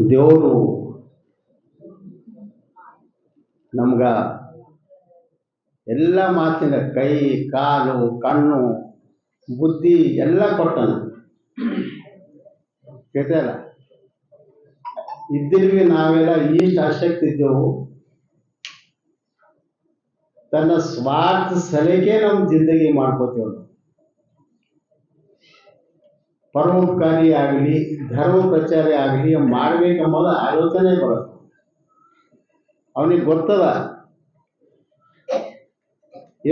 ದೇವರು ನಮ್ಗ ಎಲ್ಲ ಮಾತಿನ ಕೈ ಕಾಲು ಕಣ್ಣು ಬುದ್ಧಿ ಎಲ್ಲ ಕೊಟ್ಟನು. ಕೇಳ್ತಲ್ಲ, ಇದ್ದಿಲ್ವಿ ನಾವೆಲ್ಲ ಇಷ್ಟು ಆಸಕ್ತಿ ಇದ್ದೆವು. ತನ್ನ ಸ್ವಾರ್ಥ ಸಲಿಗೆ ನಮ್ಮ ಜಿಂದಗಿ ಮಾಡ್ಕೋತೇವೆ. ಪರೋಪಕಾರಿ ಆಗಲಿ ಧರ್ಮ ಪ್ರಚಾರ ಆಗಲಿ ಮಾಡ್ಬೇಕೆಂಬುದು ಆಲೋಚನೆ ಬರುತ್ತೆ. ಅವನಿಗೆ ಗೊತ್ತದ,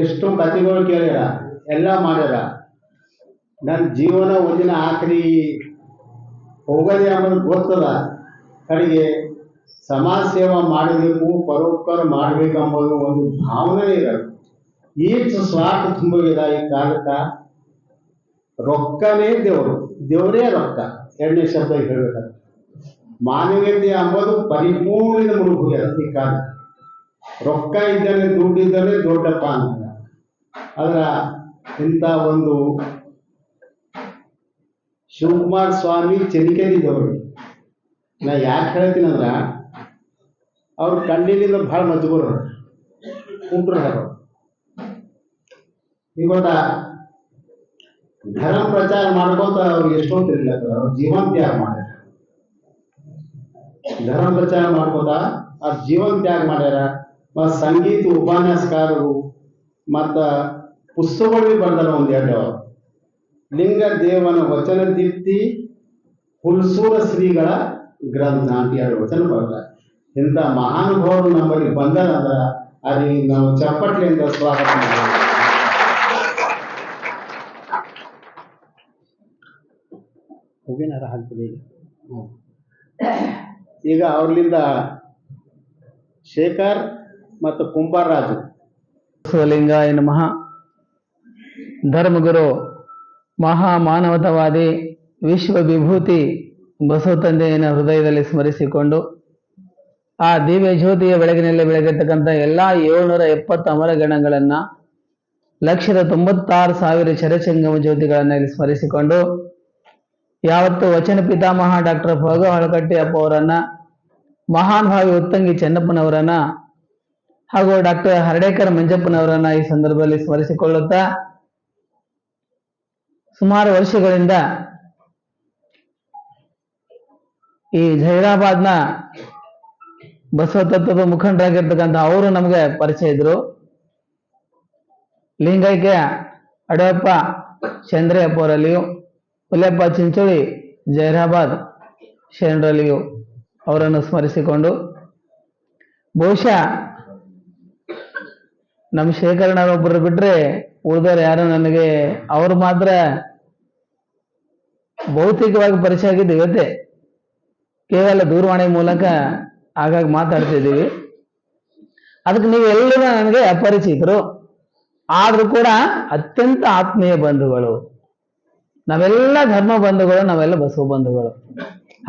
ಎಷ್ಟು ಕಥೆಗಳು ಕೇಳ್ಯಾರ, ಎಲ್ಲ ಮಾಡ್ಯಾರ. ನನ್ನ ಜೀವನ ಒಂದಿನ ಆಖರಿ ಹೋಗದೆ ಅನ್ನೋದು ಗೊತ್ತದ. ಕಡೆಗೆ ಸಮಾಜ ಸೇವಾ ಮಾಡಬೇಕು, ಪರೋಪಕಾರ ಮಾಡಬೇಕೆಂಬುದು ಒಂದು ಭಾವನೆ ಇರಲ್ಲ. ಈಚು ಸ್ವಾರ್ಥ ತುಂಬೋಗಿದೆ ಈ ಕಾಲಕ್ಕೆ. ರೊಕ್ಕನೇ ದೇವರು, ದೇವರೇ ರೊಕ್ಕ. ಎರಡನೇ ಶಬ್ದ ಹೇಳ್ಬೇಕಾದ್ರೆ ಮಾನವೀಯತೆ ಅಂಬೋದು ಪರಿಪೂರ್ಣ ಮುಳುಗೋಗ್ಯದ ಈ ಕಾಲ. ರೊಕ್ಕ ಇದ್ದರೆ ದುಡ್ಡಿದ್ದರೆ ದೊಡ್ಡಪ್ಪ ಅಂತ. ಆದ್ರ ಇಂಥ ಒಂದು ಶಿವಕುಮಾರ ಸ್ವಾಮಿ ಚೆನ್ನಿಕೇರಿದವರು ನಾ ಯಾಕೆ ಹೇಳ್ತೀನಂದ್ರ, ಅವ್ರ ಕಣ್ಣಿನಿಂದ ಭಾಳ ಮಜ್ಬೂರು ಕುಂಟ್ರು ಅವರು. ಇವಾಗ ಧರ್ಮ ಪ್ರಚಾರ ಮಾಡ್ಕೊಂತ ಅವ್ರಿಗೆ ಎಷ್ಟೊಂದು ತಿರ್ಲತ್ತದ. ಅವ್ರ ಜೀವನ ತ್ಯಾಗ ಮಾಡ್ಯಾರ. ಧರ್ಮ ಪ್ರಚಾರ ಮಾಡ್ಕೋತ ಅವ್ರ ಜೀವನ ತ್ಯಾಗ ಮಾಡ್ಯಾರ. ಮತ್ತು ಸಂಗೀತ ಉಪನ್ಯಾಸಕಾರರು ಮತ್ತು ಪುಸ್ತಕಗಳು ಬರ್ದಾರ. ಒಂದೆರಡು ಲಿಂಗ ದೇವನ ವಚನ ದೀಪ್ತಿ, ಹುಲ್ಸೂರ ಶ್ರೀಗಳ ಗ್ರಂಥ ಅಂತ 2 ವಚನ ಬರ್ತಾರೆ. ಇಂಥ ಮಹಾನುಭಾವರು ನಮ್ಮಲ್ಲಿ ಬಂದಾರಂದ್ರ ಅಲ್ಲಿ ನಾವು ಚಪ್ಪಟ್ಲಿಂದ ಸ್ವಾಗತ ಮಾಡ್ತೀವಿ. ಹಾಕ್ತೀವಿ. ಈಗ ಅವ್ರಲಿಂದ ಶೇಖರ್ ಮತ್ತು ಕುಂಬಾರರಾಜು. ಶಿವಲಿಂಗಾಯ ನಮಃ. ಧರ್ಮಗುರು, ಮಹಾ ಮಾನವತಾವಾದಿ, ವಿಶ್ವ ವಿಭೂತಿ ಬಸವ ತಂದೆಯನ್ನು ಹೃದಯದಲ್ಲಿ ಸ್ಮರಿಸಿಕೊಂಡು ಆ ದಿವ್ಯ ಜ್ಯೋತಿಯ ಬೆಳಗಿನಲ್ಲಿ ಬೆಳಗಿರ್ತಕ್ಕಂಥ ಎಲ್ಲ 770 ಅಮರ ಗಣಗಳನ್ನು, 196,000 ಚರಚಂಗಮ ಜ್ಯೋತಿಗಳನ್ನು ಇಲ್ಲಿ ಸ್ಮರಿಸಿಕೊಂಡು, ಯಾವತ್ತು ವಚನ ಪಿತಾಮಹ ಡಾಕ್ಟರ್ ಫಗ ಹಳಕಟ್ಟಿ ಅಪ್ಪ ಅವರನ್ನ, ಮಹಾನುಭಾವಿ ಉತ್ತಂಗಿ ಚೆನ್ನಪ್ಪನವರನ್ನ ಹಾಗೂ ಡಾಕ್ಟರ್ ಹರ್ಡೇಕರ್ ಮಂಜಪ್ಪನವರನ್ನ ಈ ಸಂದರ್ಭದಲ್ಲಿ ಸ್ಮರಿಸಿಕೊಳ್ಳುತ್ತಾ, ಸುಮಾರು ವರ್ಷಗಳಿಂದ ಈ ಜೈರಾಬಾದ್ನ ಬಸವ ತತ್ವದ ಮುಖಂಡರಾಗಿರ್ತಕ್ಕಂಥ ಅವರು ನಮಗೆ ಪರಿಚಯ ಇದ್ರು. ಲಿಂಗೈಕ್ಯ ಅಡಯಪ್ಪ ಚಂದ್ರಯ್ಯಪ್ಪ ಅವರಲ್ಲಿಯೂ, ಹುಲಿಯಪ್ಪ ಚಿಂಚೋಳಿ ಜೈರಾಬಾದ್ ಶರಣರಲ್ಲಿಯೂ ಅವರನ್ನು ಸ್ಮರಿಸಿಕೊಂಡು, ಬಹುಶಃ ನಮ್ಮ ಶೇಖರಣರೊಬ್ಬರು ಬಿಟ್ರೆ ಉಳಿದವರು ಯಾರು ನನಗೆ ಅವರು ಮಾತ್ರ ಭೌತಿಕವಾಗಿ ಪರಿಚಯ ಆಗಿದ್ದು ಇವತ್ತೇ. ಕೇವಲ ದೂರವಾಣಿ ಮೂಲಕ ಆಗಾಗ ಮಾತಾಡ್ತಿದ್ದೀವಿ. ಅದಕ್ಕೆ ನೀವೆಲ್ಲರೂ ನನಗೆ ಅಪರಿಚಿತರು, ಆದ್ರೂ ಕೂಡ ಅತ್ಯಂತ ಆತ್ಮೀಯ ಬಂಧುಗಳು. ನಾವೆಲ್ಲ ಧರ್ಮ ಬಂಧುಗಳು, ನಾವೆಲ್ಲ ಬಸವ ಬಂಧುಗಳು.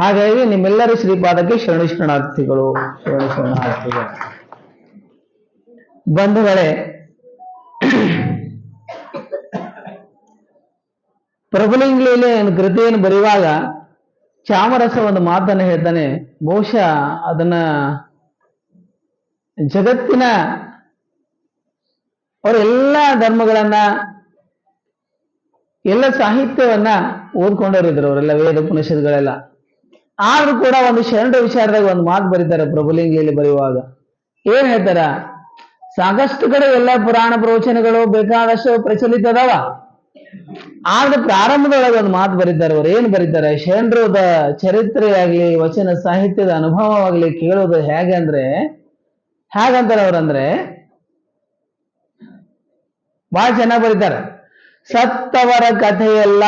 ಹಾಗಾಗಿ ನಿಮ್ಮೆಲ್ಲರೂ ಶ್ರೀಪಾದಕ್ಕೆ ಶರಣಾರ್ಥಿಗಳು. ಬಂಧುಗಳೇ, ಪ್ರಭುಲಿಂಗ ಲೀಲೆ ಕೃತಿಯನ್ನು ಬರೆಯುವಾಗ ಚಾಮರಸ ಒಂದು ಮಾತನ್ನು ಹೇಳ್ತಾನೆ. ಬಹುಶಃ ಅದನ್ನ ಜಗತ್ತಿನ ಅವರೆಲ್ಲ ಧರ್ಮಗಳನ್ನ, ಎಲ್ಲ ಸಾಹಿತ್ಯವನ್ನ ಓದ್ಕೊಂಡವರಿದ್ರು ಅವರೆಲ್ಲ, ವೇದ ಉಪನಿಷತ್ಗಳೆಲ್ಲ. ಆದ್ರೂ ಕೂಡ ಒಂದು ಶರಣ ವಿಚಾರದಾಗ ಒಂದು ಮಾತು ಬರೀತಾರೆ ಪ್ರಭುಲಿಂಗಿಯಲ್ಲಿ ಬರೆಯುವಾಗ. ಏನ್ ಹೇಳ್ತಾರ, ಸಾಕಷ್ಟು ಕಡೆ ಎಲ್ಲ ಪುರಾಣ ಪ್ರವಚನಗಳು ಬೇಕಾದಷ್ಟು ಪ್ರಚಲಿತ ಅದಾವ. ಆದ್ರೆ ಪ್ರಾರಂಭದೊಳಗೆ ಒಂದು ಮಾತು ಬರೀತಾರೆ. ಅವ್ರು ಏನ್ ಬರೀತಾರೆ, ಶರಣರದ ಚರಿತ್ರೆ ಆಗ್ಲಿ ವಚನ ಸಾಹಿತ್ಯದ ಅನುಭವವಾಗ್ಲಿ ಕೇಳೋದು ಹೇಗೆ ಅಂದ್ರೆ, ಹೇಗಂತಾರೆ ಅವ್ರಂದ್ರೆ ಬಹಳ ಚೆನ್ನಾಗಿ ಬರೀತಾರೆ. ಸತ್ತವರ ಕಥೆಯಲ್ಲ,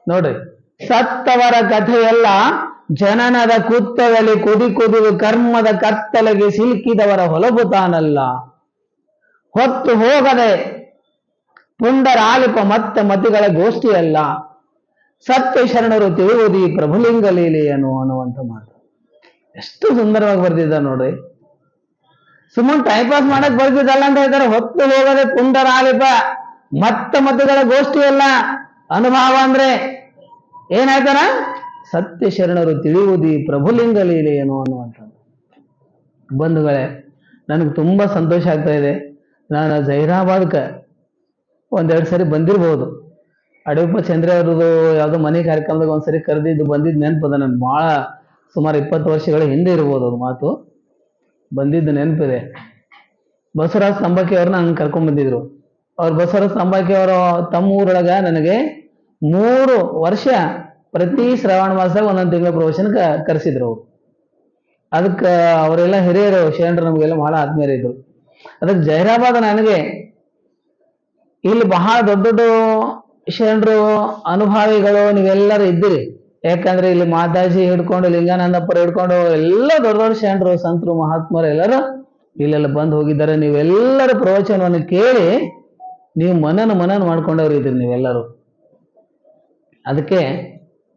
ನೋಡ್ರಿ, ಸತ್ತವರ ಕಥೆಯಲ್ಲ, ಜನನದ ಕುತ್ತದಲ್ಲಿ ಕುದಿ ಕುದಿದು ಕರ್ಮದ ಕತ್ತಲೆಗೆ ಸಿಲುಕಿದವರ ಹೊಲಬು ತಾನಲ್ಲ. ಹೊತ್ತು ಹೋಗದೆ ಪುಂಡರಾಲಿಪ ಮತ್ತೆ ಮತಿಗಳ ಗೋಷ್ಠಿಯಲ್ಲ. ಸತ್ಯ ಶರಣರು ತಿಳಿಯುವುದು ಈ ಪ್ರಭುಲಿಂಗ ಲೀಲೆಯನು ಅನ್ನುವಂಥ ಮಾತು ಎಷ್ಟು ಸುಂದರವಾಗಿ ಬರ್ತಿದ್ದಾರೆ ನೋಡ್ರಿ. ಸುಮ್ಮನೆ ಟೈಮ್ ಪಾಸ್ ಮಾಡಕ್ ಬರ್ತಿದ್ದಲ್ಲ ಅಂತ ಹೇಳ್ತಾರೆ. ಹೊತ್ತು ಹೋಗದೆ ಪುಂಡರಾಲಿಪ ಮತಗಳ ಗೋಷ್ಠಿ ಅಲ್ಲ. ಅನುಭವ ಅಂದ್ರೆ ಏನಾಯ್ತಾರ? ಸತ್ಯ ಶರಣರು ತಿಳಿಯುವುದಿ ಪ್ರಭುಲಿಂಗ ಲೀಲೆ ಏನು ಅನ್ನುವಂಥದ್ದು. ಬಂಧುಗಳೇ, ನನಗೆ ತುಂಬಾ ಸಂತೋಷ ಆಗ್ತಾ ಇದೆ. ನಾನು ಜೈರಾಬಾದ್ಗೆ ಒಂದೆರಡು ಸರಿ ಬಂದಿರ್ಬೋದು. ಅಡವಿಪ್ಪ ಚಂದ್ರ ಅವ್ರದ್ದು ಯಾವುದೋ ಮನೆ ಕಾರ್ಯಕ್ರಮದಾಗ ಒಂದ್ಸರಿ ಕರೆದಿದ್ದು ಬಂದಿದ್ದು ನೆನಪದ. ನನ್ಗೆ ಭಾಳ ಸುಮಾರು 20 ವರ್ಷಗಳ ಹಿಂದೆ ಇರ್ಬೋದು ಅದು ಮಾತು. ಬಂದಿದ್ದು ನೆನಪಿದೆ. ಬಸವರಾಜ ತಂಬಾಕಿ ಅವ್ರನ್ನ ನಂಗೆ ಕರ್ಕೊಂಡ್ ಬಂದಿದ್ರು. ಅವ್ರು ಬಸವರಾಜ ತಂಬಾಕಿ ಅವರು ತಮ್ಮ ಊರೊಳಗ ನನಗೆ 3 ವರ್ಷ ಪ್ರತಿ ಶ್ರಾವಣ ಮಾಸದಾಗ ಒಂದೊಂದು ತಿಂಗಳ ಪ್ರವಚನಕ್ಕೆ ಕರೆಸಿದ್ರು ಅವರು. ಅದಕ್ಕೆ ಅವರೆಲ್ಲ ಹಿರಿಯರು, ಶರಣರು, ನಮಗೆಲ್ಲ ಬಹಳ ಆತ್ಮೀಯರಿದ್ರು. ಅದಕ್ಕೆ ಜೈರಾಬಾದ್ ನನಗೆ ಇಲ್ಲಿ ಬಹಳ ದೊಡ್ಡ ದೊಡ್ಡ ಶರಣರು, ಅನುಭಾವಿಗಳು ನೀವೆಲ್ಲರೂ ಇದ್ದೀರಿ. ಯಾಕಂದ್ರೆ ಇಲ್ಲಿ ಮಾತಾಜಿ ಹಿಡ್ಕೊಂಡು, ಲಿಂಗಾನಂದಪ್ಪರು ಹಿಡ್ಕೊಂಡು ಎಲ್ಲ ದೊಡ್ಡ ದೊಡ್ಡ ಶರಣರು, ಸಂತರು, ಮಹಾತ್ಮರು ಎಲ್ಲರೂ ಇಲ್ಲೆಲ್ಲ ಬಂದು ಹೋಗಿದ್ದಾರೆ. ನೀವೆಲ್ಲರ ಪ್ರವಚನವನ್ನು ಕೇಳಿ ನೀವು ಮನನ ಮಾಡ್ಕೊಂಡವ್ರು ಇದ್ರಿ ನೀವೆಲ್ಲರೂ. ಅದಕ್ಕೆ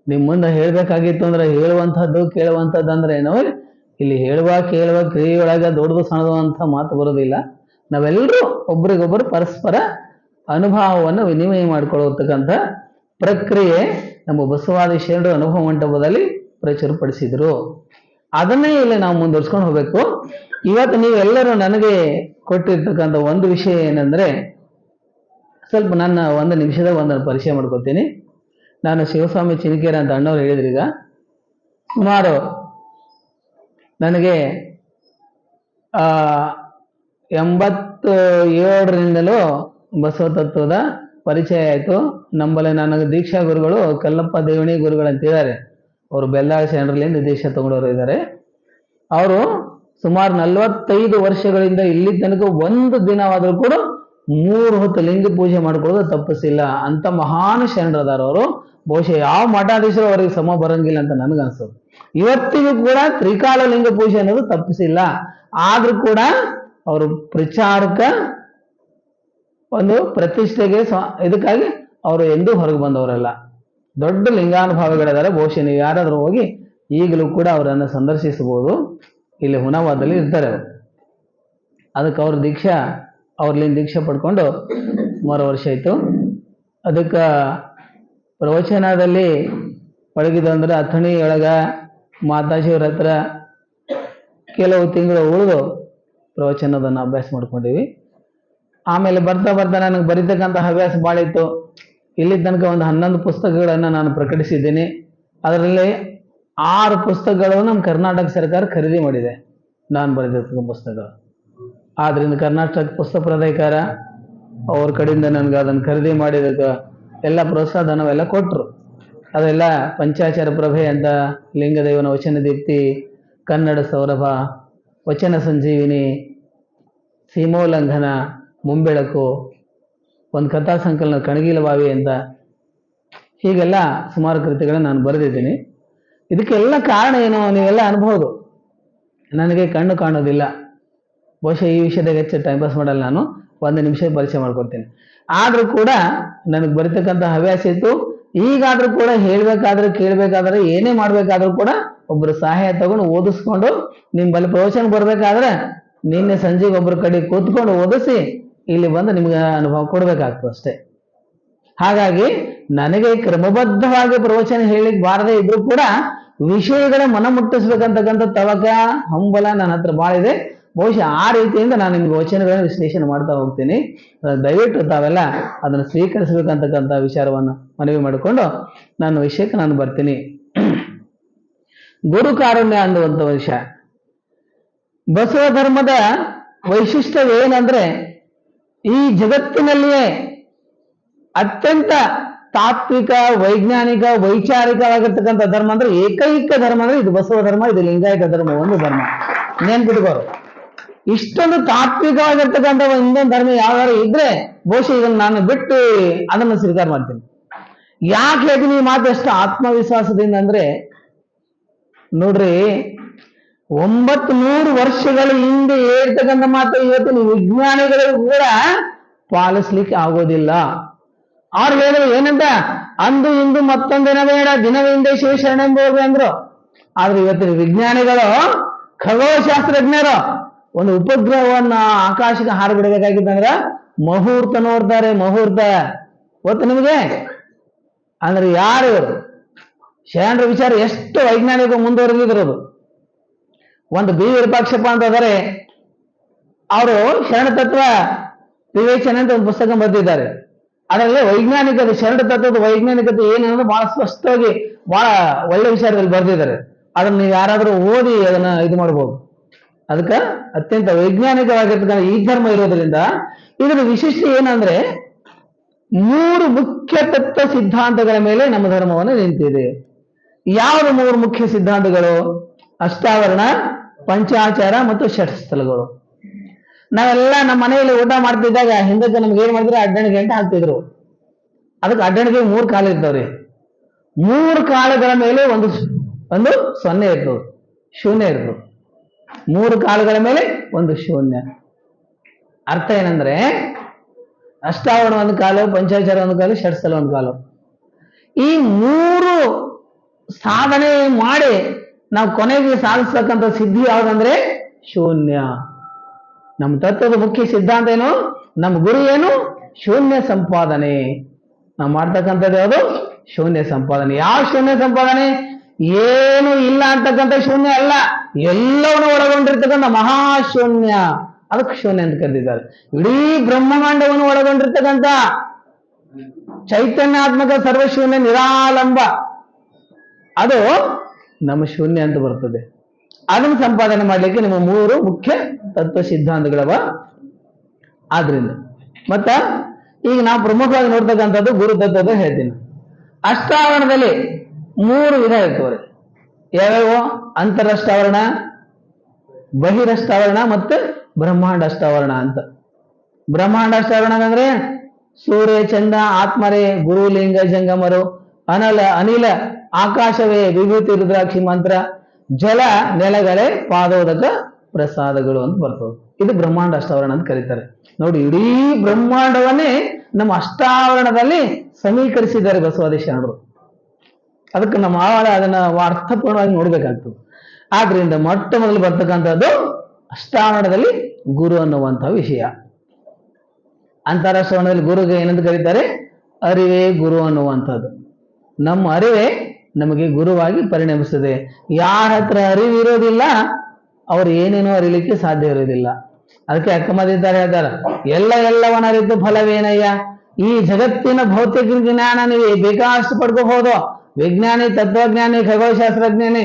ನಿಮ್ ಮುಂದೆ ಹೇಳ್ಬೇಕಾಗಿತ್ತು ಅಂದ್ರೆ ಹೇಳುವಂಥದ್ದು ಕೇಳುವಂಥದ್ದು ಅಂದ್ರೆ ಏನೋ, ಇಲ್ಲಿ ಹೇಳುವ ಕೇಳುವ ಕ್ರಿಯೆಯೊಳಗ ದೊಡ್ಡದು ಸಣ್ಣದು ಅಂತ ಮಾತು ಬರೋದಿಲ್ಲ. ನಾವೆಲ್ಲರೂ ಒಬ್ರಿಗೊಬ್ಬರು ಪರಸ್ಪರ ಅನುಭವವನ್ನು ವಿನಿಮಯ ಮಾಡಿಕೊಳ್ಳತಕ್ಕಂಥ ಪ್ರಕ್ರಿಯೆ ನಮ್ಮ ಬಸವಾದಿ ಶರಣರು ಅನುಭವ ಮಂಟಪದಲ್ಲಿ ಪ್ರಚುರಪಡಿಸಿದ್ರು. ಅದನ್ನೇ ಇಲ್ಲಿ ನಾವು ಮುಂದುವರ್ಸ್ಕೊಂಡು ಹೋಗ್ಬೇಕು. ಇವತ್ತು ನೀವೆಲ್ಲರೂ ನನಗೆ ಕೊಟ್ಟಿರ್ತಕ್ಕಂಥ ಒಂದು ವಿಷಯ ಏನಂದ್ರೆ, ಸ್ವಲ್ಪ ನನ್ನ 1 ನಿಮಿಷದಾಗ ಒಂದನ್ನು ಪರಿಚಯ ಮಾಡ್ಕೊತೀನಿ. ನಾನು ಶಿವಸ್ವಾಮಿ ಚಿನಿಕೇರ ಅಂತ ಅಣ್ಣವ್ರು ಹೇಳಿದ್ರಿ. ಈಗ ಸುಮಾರು ನನಗೆ 87ರಿಂದಲೂ ಬಸವ ತತ್ವದ ಪರಿಚಯ ಆಯಿತು. ನಮ್ಮಲ್ಲಿ ನನಗೆ ದೀಕ್ಷಾ ಗುರುಗಳು ಕಲ್ಲಪ್ಪ ದೇವಣಿ ಗುರುಗಳು ಅಂತ ಇದ್ದಾರೆ. ಅವರು ಬೆಲ್ಲಾಳ ಶರಣರಲ್ಲಿಂದ ದೀಕ್ಷಾ ತಗೊಂಡವರು ಇದ್ದಾರೆ. ಅವರು ಸುಮಾರು 45 ವರ್ಷಗಳಿಂದ ಇಲ್ಲಿ ತನಕ ಒಂದು ದಿನವಾದರೂ ಕೂಡ 3 ಹೊತ್ತು ಲಿಂಗ ಪೂಜೆ ಮಾಡ್ಕೊಳ್ಳೋದು ತಪ್ಪಿಸಿಲ್ಲ. ಅಂತ ಮಹಾನ್ ಶರಣರದಾರ ಅವರು. ಬಹುಶಃ ಯಾವ ಮಠಾಧೀಶರು ಅವರಿಗೆ ಸಮ ಬರಂಗಿಲ್ಲ ಅಂತ ನನಗನ್ಸೋದು. ಇವತ್ತಿಗೂ ಕೂಡ ತ್ರಿಕಾಲ ಲಿಂಗ ಪೂಜೆ ಅನ್ನೋದು ತಪ್ಪಿಸಿಲ್ಲ. ಆದ್ರೂ ಕೂಡ ಅವರು ಪ್ರಚಾರಕ ಒಂದು ಪ್ರತಿಷ್ಠೆಗೆ ಇದಕ್ಕಾಗಿ ಅವರು ಎಂದೂ ಹೊರಗೆ ಬಂದವರಲ್ಲ. ದೊಡ್ಡ ಲಿಂಗಾನುಭಾವಿಗಳಿದ್ದಾರೆ. ಬಹುಶಃ ನೀವು ಯಾರಾದ್ರೂ ಹೋಗಿ ಈಗಲೂ ಕೂಡ ಅವರನ್ನು ಸಂದರ್ಶಿಸಬಹುದು. ಇಲ್ಲಿ ಹುನಾವಾದಲ್ಲಿ ಇರ್ತಾರೆ ಅವರು. ಅದಕ್ಕೆ ಅವ್ರ ದೀಕ್ಷಾ, ಅವ್ರಲ್ಲಿಂದ ದೀಕ್ಷೆ ಪಡ್ಕೊಂಡು ಸುಮಾರು ವರ್ಷ ಆಯಿತು. ಅದಕ್ಕೆ ಪ್ರವಚನದಲ್ಲಿ ಒಳಗಿದಂದ್ರೆ ಅಥಣಿಯೊಳಗ ಮಾತಾಜಿಯವ್ರ ಹತ್ರ ಕೆಲವು ತಿಂಗಳು ಉಳಿದು ಪ್ರವಚನದನ್ನು ಅಭ್ಯಾಸ ಮಾಡ್ಕೊಂಡಿವಿ. ಆಮೇಲೆ ಬರ್ತಾ ನನಗೆ ಬರೀತಕ್ಕಂಥ ಹವ್ಯಾಸ ಭಾಳ ಇತ್ತು. ಇಲ್ಲಿ ತನಕ ಒಂದು 11 ಪುಸ್ತಕಗಳನ್ನು ನಾನು ಪ್ರಕಟಿಸಿದ್ದೀನಿ. ಅದರಲ್ಲಿ 6 ಪುಸ್ತಕಗಳು ನಮ್ಮ ಕರ್ನಾಟಕ ಸರ್ಕಾರ ಖರೀದಿ ಮಾಡಿದೆ, ನಾನು ಬರೆದಿರ್ತಕ್ಕಂಥ ಪುಸ್ತಕಗಳು. ಆದ್ರಿಂದ ಕರ್ನಾಟಕ ಪುಸ್ತಕ ಪ್ರಾಧಿಕಾರ ಅವ್ರ ಕಡೆಯಿಂದ ನನಗೆ ಅದನ್ನು ಖರೀದಿ ಮಾಡಿದಕ್ಕೆ ಎಲ್ಲ ಪ್ರೋತ್ಸಾಹ ಧನವೆಲ್ಲ ಕೊಟ್ಟರು. ಅದೆಲ್ಲ ಪಂಚಾಚಾರ ಪ್ರಭೆ ಅಂತ, ಲಿಂಗದೇವನ ವಚನ ದೀಪ್ತಿ, ಕನ್ನಡ ಸೌರಭ, ವಚನ ಸಂಜೀವಿನಿ, ಸೀಮೋಲ್ಲಂಘನ, ಮುಂಬೆಳಕು, ಒಂದು ಕಥಾ ಸಂಕಲನ ಕಣಗಿಲಬಾವಿ ಅಂತ, ಹೀಗೆಲ್ಲ ಸುಮಾರು ಕೃತಿಗಳನ್ನು ನಾನು ಬರೆದಿದ್ದೀನಿ. ಇದಕ್ಕೆಲ್ಲ ಕಾರಣ ಏನು ನೀವೆಲ್ಲ ಅನ್ಬೋದು. ನನಗೆ ಕಣ್ಣು ಕಾಣೋದಿಲ್ಲ. ಬಹುಶಃ ಈ ವಿಷಯದಾಗ ಹೆಚ್ಚು ಟೈಮ್ ಪಾಸ್ ಮಾಡಲ್ಲ. ನಾನು 1 ನಿಮಿಷ ಪರಿಚಯ ಮಾಡ್ಕೊಡ್ತೀನಿ. ಆದ್ರೂ ಕೂಡ ನನಗೆ ಬರೀತಕ್ಕಂಥ ಹವ್ಯಾಸ ಇತ್ತು. ಈಗಾದ್ರೂ ಕೂಡ ಹೇಳ್ಬೇಕಾದ್ರೆ, ಕೇಳ್ಬೇಕಾದ್ರೆ, ಏನೇ ಮಾಡ್ಬೇಕಾದ್ರೂ ಕೂಡ ಒಬ್ಬರು ಸಹಾಯ ತಗೊಂಡು ಓದಿಸ್ಕೊಂಡು, ನಿಮ್ ಬಳಿ ಪ್ರವಚನ ಬರ್ಬೇಕಾದ್ರೆ ನಿನ್ನೆ ಸಂಜೆಗೆ ಒಬ್ಬರ ಕಡೆ ಕೂತ್ಕೊಂಡು ಓದಿಸಿ ಇಲ್ಲಿ ಬಂದು ನಿಮ್ಗೆ ಅನುಭವ ಕೊಡ್ಬೇಕಾಗ್ತದೆ ಅಷ್ಟೇ. ಹಾಗಾಗಿ ನನಗೆ ಕ್ರಮಬದ್ಧವಾಗಿ ಪ್ರವಚನ ಹೇಳಿಕ್ ಬಾರದೇ ಇದ್ರು ಕೂಡ ವಿಷಯಗಳ ಮನ ಮುಟ್ಟಿಸ್ಬೇಕಂತಕ್ಕಂಥ ತವಕ, ಹಂಬಲ ನನ್ನ ಹತ್ರ ಭಾಳ ಇದೆ. ಬಹುಶಃ ಆ ರೀತಿಯಿಂದ ನಾನು ನಿಮ್ಗೆ ವಚನಗಳನ್ನು ವಿಶ್ಲೇಷಣೆ ಮಾಡ್ತಾ ಹೋಗ್ತೀನಿ. ದಯವಿಟ್ಟು ತಾವೆಲ್ಲ ಅದನ್ನು ಸ್ವೀಕರಿಸಬೇಕಂತಕ್ಕಂಥ ವಿಚಾರವನ್ನು ಮನವಿ ಮಾಡಿಕೊಂಡು ನಾನು ವಿಷಯಕ್ಕೆ ನಾನು ಬರ್ತೀನಿ. ಗುರು ಕಾರುಣ್ಯ ಅನ್ನುವಂಥ ವಿಷಯ. ಬಸವ ಧರ್ಮದ ವೈಶಿಷ್ಟ್ಯ ಏನಂದ್ರೆ, ಈ ಜಗತ್ತಿನಲ್ಲಿಯೇ ಅತ್ಯಂತ ತಾತ್ವಿಕ, ವೈಜ್ಞಾನಿಕ, ವೈಚಾರಿಕವಾಗಿರ್ತಕ್ಕಂಥ ಧರ್ಮ ಅಂದ್ರೆ ಏಕೈಕ ಧರ್ಮ ಅಂದ್ರೆ ಇದು ಬಸವ ಧರ್ಮ, ಇದು ಲಿಂಗಾಯತ ಧರ್ಮ. ಒಂದು ಧರ್ಮ ನೆನ್ಪಿಟ್ಕೋರು. ಇಷ್ಟೊಂದು ತಾತ್ವಿಕವಾಗಿರ್ತಕ್ಕಂಥ ಇನ್ನೊಂದು ಧರ್ಮ ಯಾವ್ದಾರು ಇದ್ರೆ ಬಹುಶಃ ಇದನ್ನು ನಾನು ಬಿಟ್ಟು ಅದನ್ನು ಸ್ವೀಕಾರ ಮಾಡ್ತೀನಿ. ಯಾಕೆ ಹೇಳ್ತೀನಿ ಈ ಮಾತು ಎಷ್ಟು ಆತ್ಮವಿಶ್ವಾಸದಿಂದ ಅಂದ್ರೆ, ನೋಡ್ರಿ, 900 ವರ್ಷಗಳ ಹಿಂದೆ ಹೇಳ್ತಕ್ಕಂಥ ಮಾತು ಇವತ್ತಿನ ವಿಜ್ಞಾನಿಗಳಿಗೂ ಕೂಡ ಪಾಲಿಸ್ಲಿಕ್ಕೆ ಆಗೋದಿಲ್ಲ. ಅವ್ರು ಹೇಳಿದ್ರು ಏನಂತ, ಅಂದು ಇಂದು ಮತ್ತೊಂದಿನ ಬೇಡ, ದಿನವಿಂದ ಶಿವಶರಣೆಂಬುದು ಅಂದ್ರು. ಆದ್ರೆ ಇವತ್ತಿನ ವಿಜ್ಞಾನಿಗಳು, ಖಗೋಳಶಾಸ್ತ್ರಜ್ಞರು ಒಂದು ಉಪಗ್ರಹವನ್ನ ಆಕಾಶಕ್ಕೆ ಹಾರಬಿಡಬೇಕಾಗಿತ್ತಂದ್ರ ಮುಹೂರ್ತ ನೋಡ್ತಾರೆ. ಮುಹೂರ್ತ ಗೊತ್ತು ನಿಮಗೆ? ಅಂದ್ರೆ ಯಾರು ಇವರು? ಶರಣರ ವಿಚಾರ ಎಷ್ಟು ವೈಜ್ಞಾನಿಕ ಮುಂದುವರೆದಿದ್ರು. ಅದು ಒಂದು ಬಿ ವಿರೂಪಾಕ್ಷಪ್ಪ ಅಂತ ಆದರೆ ಅವರು ಶರಣ ತತ್ವ ವಿವೇಚನೆ ಅಂತ ಒಂದು ಪುಸ್ತಕ ಬರೆದಿದ್ದಾರೆ. ಅದರಲ್ಲಿ ವೈಜ್ಞಾನಿಕತೆ, ಶರಣ ತತ್ವದ ವೈಜ್ಞಾನಿಕತೆ ಏನನ್ನೋದು ಬಹಳ ಸ್ಪಷ್ಟವಾಗಿ ಬಹಳ ಒಳ್ಳೆ ವಿಚಾರದಲ್ಲಿ ಬರೆದಿದ್ದಾರೆ. ಅದನ್ನ ನೀವು ಯಾರಾದರೂ ಓದಿ ಅದನ್ನ ಇದು ಮಾಡ್ಬೋದು. ಅದಕ್ಕೆ ಅತ್ಯಂತ ವೈಜ್ಞಾನಿಕವಾಗಿರ್ತಕ್ಕಂಥ ಈ ಧರ್ಮ ಇರೋದ್ರಿಂದ ಇದರ ವಿಶಿಷ್ಟ ಏನಂದ್ರೆ 3 ಮುಖ್ಯ ತತ್ವ ಸಿದ್ಧಾಂತಗಳ ಮೇಲೆ ನಮ್ಮ ಧರ್ಮವನ್ನು ನಿಂತಿದೆ. ಯಾವುದು 3 ಮುಖ್ಯ ಸಿದ್ಧಾಂತಗಳು? ಅಷ್ಟಾವರಣ, ಪಂಚಾಚಾರ ಮತ್ತು ಷಟ್ಸ್ಥಲಗಳು. ನಾವೆಲ್ಲ ನಮ್ಮ ಮನೆಯಲ್ಲಿ ಊಟ ಮಾಡ್ತಿದ್ದಾಗ ಹಿಂದಕ್ಕೆ ನಮ್ಗೆ ಏನ್ ಮಾಡಿದ್ರೆ ಅಡ್ಡಣಿಗೆ ಅಂತ ಹಾಕ್ತಿದ್ರು. ಅದಕ್ಕೆ ಅಡ್ಡಣಿಗೆ 3 ಕಾಲು ಇರ್ತಾವ್ರಿ. 3 ಕಾಲುಗಳ ಮೇಲೆ ಒಂದು 0 ಇರ್ತದೆ, ಶೂನ್ಯ ಇರ್ತದೆ. 3 ಕಾಲುಗಳ ಮೇಲೆ ಒಂದು ಶೂನ್ಯ. ಅರ್ಥ ಏನಂದ್ರೆ ಅಷ್ಟಾವರಣ 1 ಕಾಲು, ಪಂಚಾಚಾರ 1 ಕಾಲು, ಷಟ್ಸ್ಥಲ 1 ಕಾಲು. ಈ 3 ಸಾಧನೆ ಮಾಡಿ ನಾವು ಕೊನೆಗೆ ಸಾಧಿಸ್ತಕ್ಕಂಥ ಸಿದ್ಧಿ ಯಾವ್ದಂದ್ರೆ ಶೂನ್ಯ. ನಮ್ಮ ತತ್ವದ ಮುಖ್ಯ ಸಿದ್ಧಾಂತ ಏನು? ನಮ್ಮ ಗುರು ಏನು? ಶೂನ್ಯ ಸಂಪಾದನೆ. ನಾವು ಮಾಡ್ತಕ್ಕಂಥದ್ದು ಯಾವುದು? ಶೂನ್ಯ ಸಂಪಾದನೆ. ಯಾವ ಶೂನ್ಯ ಸಂಪಾದನೆ? ಏನು ಇಲ್ಲ ಅಂತಕ್ಕಂಥ ಶೂನ್ಯ ಅಲ್ಲ, ಎಲ್ಲವನ್ನು ಒಳಗೊಂಡಿರ್ತಕ್ಕಂಥ ಮಹಾಶೂನ್ಯ. ಅದಕ್ಕೆ ಶೂನ್ಯ ಅಂತ ಕರೆದಿದ್ದಾರೆ. ಇಡೀ ಬ್ರಹ್ಮಾಂಡವನ್ನು ಒಳಗೊಂಡಿರ್ತಕ್ಕಂಥ ಚೈತನ್ಯಾತ್ಮಕ ಸರ್ವಶೂನ್ಯ ನಿರಾಲಂಬ, ಅದು ನಮ್ಮ ಶೂನ್ಯ ಅಂತ ಬರ್ತದೆ. ಅದನ್ನು ಸಂಪಾದನೆ ಮಾಡ್ಲಿಕ್ಕೆ ನಿಮ್ಮ 3 ಮುಖ್ಯ ತತ್ವ ಸಿದ್ಧಾಂತಗಳವ. ಆದ್ರಿಂದ ಮತ್ತ ಈಗ ನಾವು ಪ್ರಮುಖವಾಗಿ ನೋಡ್ತಕ್ಕಂಥದ್ದು ಗುರು ತತ್ವದ ಹೇಳ್ತೀನಿ. ಅಷ್ಟಾವರಣದಲ್ಲಿ 3 ವಿಧ ಇರ್ತವ್ರೆ. ಯಾವ್ಯಾವ? ಅಂತರಷ್ಟಾವರಣ, ಬಹಿರಷ್ಟಾವರಣ ಮತ್ತು ಬ್ರಹ್ಮಾಂಡ ಅಷ್ಟಾವರಣ ಅಂತ. ಬ್ರಹ್ಮಾಂಡ ಅಷ್ಟಾವರಣ ಅಂದ್ರೆ ಸೂರ್ಯ, ಚಂದ್ರ, ಆತ್ಮರೇ, ಗುರು, ಲಿಂಗ, ಜಂಗಮರು, ಅನಿಲ, ಆಕಾಶವೇ, ವಿಭೂತಿ, ರುದ್ರಾಕ್ಷಿ ಮಂತ್ರ, ಜಲ, ನೆಲಗಳೇ, ಪಾದೋದಕ ಪ್ರಸಾದಗಳು ಅಂತ ಬರ್ತವೆ. ಇದು ಬ್ರಹ್ಮಾಂಡ ಅಷ್ಟಾವರಣ ಅಂತ ಕರೀತಾರೆ. ನೋಡಿ, ಇಡೀ ಬ್ರಹ್ಮಾಂಡವನ್ನೇ ನಮ್ಮ ಅಷ್ಟಾವರಣದಲ್ಲಿ ಸಮೀಕರಿಸಿದ್ದಾರೆ ಬಸವಾದಿ ಶರಣರು. ಅದಕ್ಕೆ ನಮ್ಮ ಅದನ್ನ ಅರ್ಥಪೂರ್ಣವಾಗಿ ನೋಡ್ಬೇಕಾಗ್ತದೆ. ಆದ್ರಿಂದ ಮೊಟ್ಟ ಮೊದಲು ಬರ್ತಕ್ಕಂಥದ್ದು ಅಷ್ಟಾವರಣದಲ್ಲಿ ಗುರು ಅನ್ನುವಂತಹ ವಿಷಯ. ಅಂತರಾಷ್ಟ್ರವರಣದಲ್ಲಿ ಗುರುಗೆ ಏನಂತ ಕರೀತಾರೆ? ಅರಿವೇ ಗುರು ಅನ್ನುವಂಥದ್ದು. ನಮ್ಮ ಅರಿವೇ ನಮಗೆ ಗುರುವಾಗಿ ಪರಿಣಮಿಸ್ತದೆ. ಯಾರ ಹತ್ರ ಅರಿವಿರೋದಿಲ್ಲ ಅವ್ರು ಏನೇನೋ ಅರಿಲಿಕ್ಕೆ ಸಾಧ್ಯ ಇರೋದಿಲ್ಲ. ಅದಕ್ಕೆ ಅಕ್ಕಮದಿದ್ದಾರೆ ಹೇಳ್ತಾರ, ಎಲ್ಲವನ್ನ ಅರಿತು ಫಲವೇನಯ್ಯ. ಈ ಜಗತ್ತಿನ ಭೌತಿಕ ಜ್ಞಾನ ನೀವು ಬೇಕಾದಷ್ಟು ಪಡ್ಕೋಬಹುದು. ವಿಜ್ಞಾನಿ, ತತ್ವಜ್ಞಾನಿ, ಖಗೋಳಶಾಸ್ತ್ರಜ್ಞಾನಿ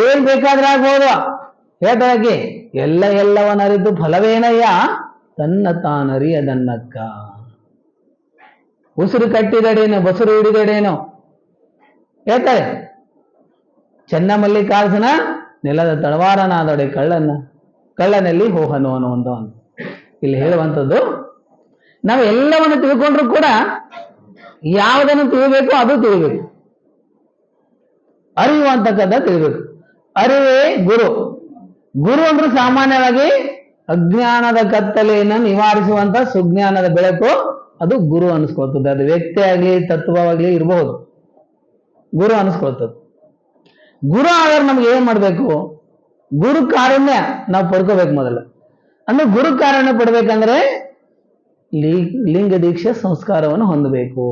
ಏನ್ ಬೇಕಾದ್ರೆ ಆಗ್ಬಹುದು. ಹೇಳ್ತಾಗೆ ಎಲ್ಲವನ್ನ ಅರಿತು ಫಲವೇನಯ್ಯ, ತನ್ನ ತಾನರಿಯದನ್ನಕ್ಕ. ಉಸಿರು ಕಟ್ಟಿದಡೇನು, ಬಸುರು ಹಿಡಿದಡೇನು ಹೇಳ್ತಾರೆ. ಚೆನ್ನಮಲ್ಲಿಕಾರ್ಜುನ ನೆಲದ ತಳವಾರನಾದೊಡೆ ಕಳ್ಳನಲ್ಲಿ ಹೋಹನು ಅನ್ನುವಂಥ ಒಂದು ಇಲ್ಲಿ ಹೇಳುವಂಥದ್ದು. ನಾವು ಎಲ್ಲವನ್ನು ತಿಳ್ಕೊಂಡ್ರು ಕೂಡ ಯಾವುದನ್ನು ತಿಳಿಬೇಕು ಅದು ತಿಳಿಬೇಕು. ಅರಿವು ಅಂತಕ್ಕಂಥ ತಿಳಿಬೇಕು. ಅರಿವೇ ಗುರು. ಗುರು ಅಂದ್ರೆ ಸಾಮಾನ್ಯವಾಗಿ ಅಜ್ಞಾನದ ಕತ್ತಲೆಯನ್ನು ನಿವಾರಿಸುವಂತ ಸುಜ್ಞಾನದ ಬೆಳಕು, ಅದು ಗುರು ಅನಿಸ್ಕೊಳ್ತದೆ. ಅದು ವ್ಯಕ್ತಿ ಆಗ್ಲಿ ತತ್ವವಾಗ್ಲಿ ಇರಬಹುದು, ಗುರು ಅನಿಸ್ಕೊಳ್ತದೆ. ಗುರು ಆದ್ರೆ ನಮ್ಗೆ ಏನ್ ಮಾಡ್ಬೇಕು? ಗುರು ಕಾರುಣ್ಯ ನಾವು ಪಡ್ಕೋಬೇಕು ಮೊದಲು. ಅಂದ್ರೆ ಗುರು ಕಾರುಣ್ಯ ಪಡ್ಬೇಕಂದ್ರೆ ಲಿಂಗ ದೀಕ್ಷೆ ಸಂಸ್ಕಾರವನ್ನು ಹೊಂದಬೇಕು.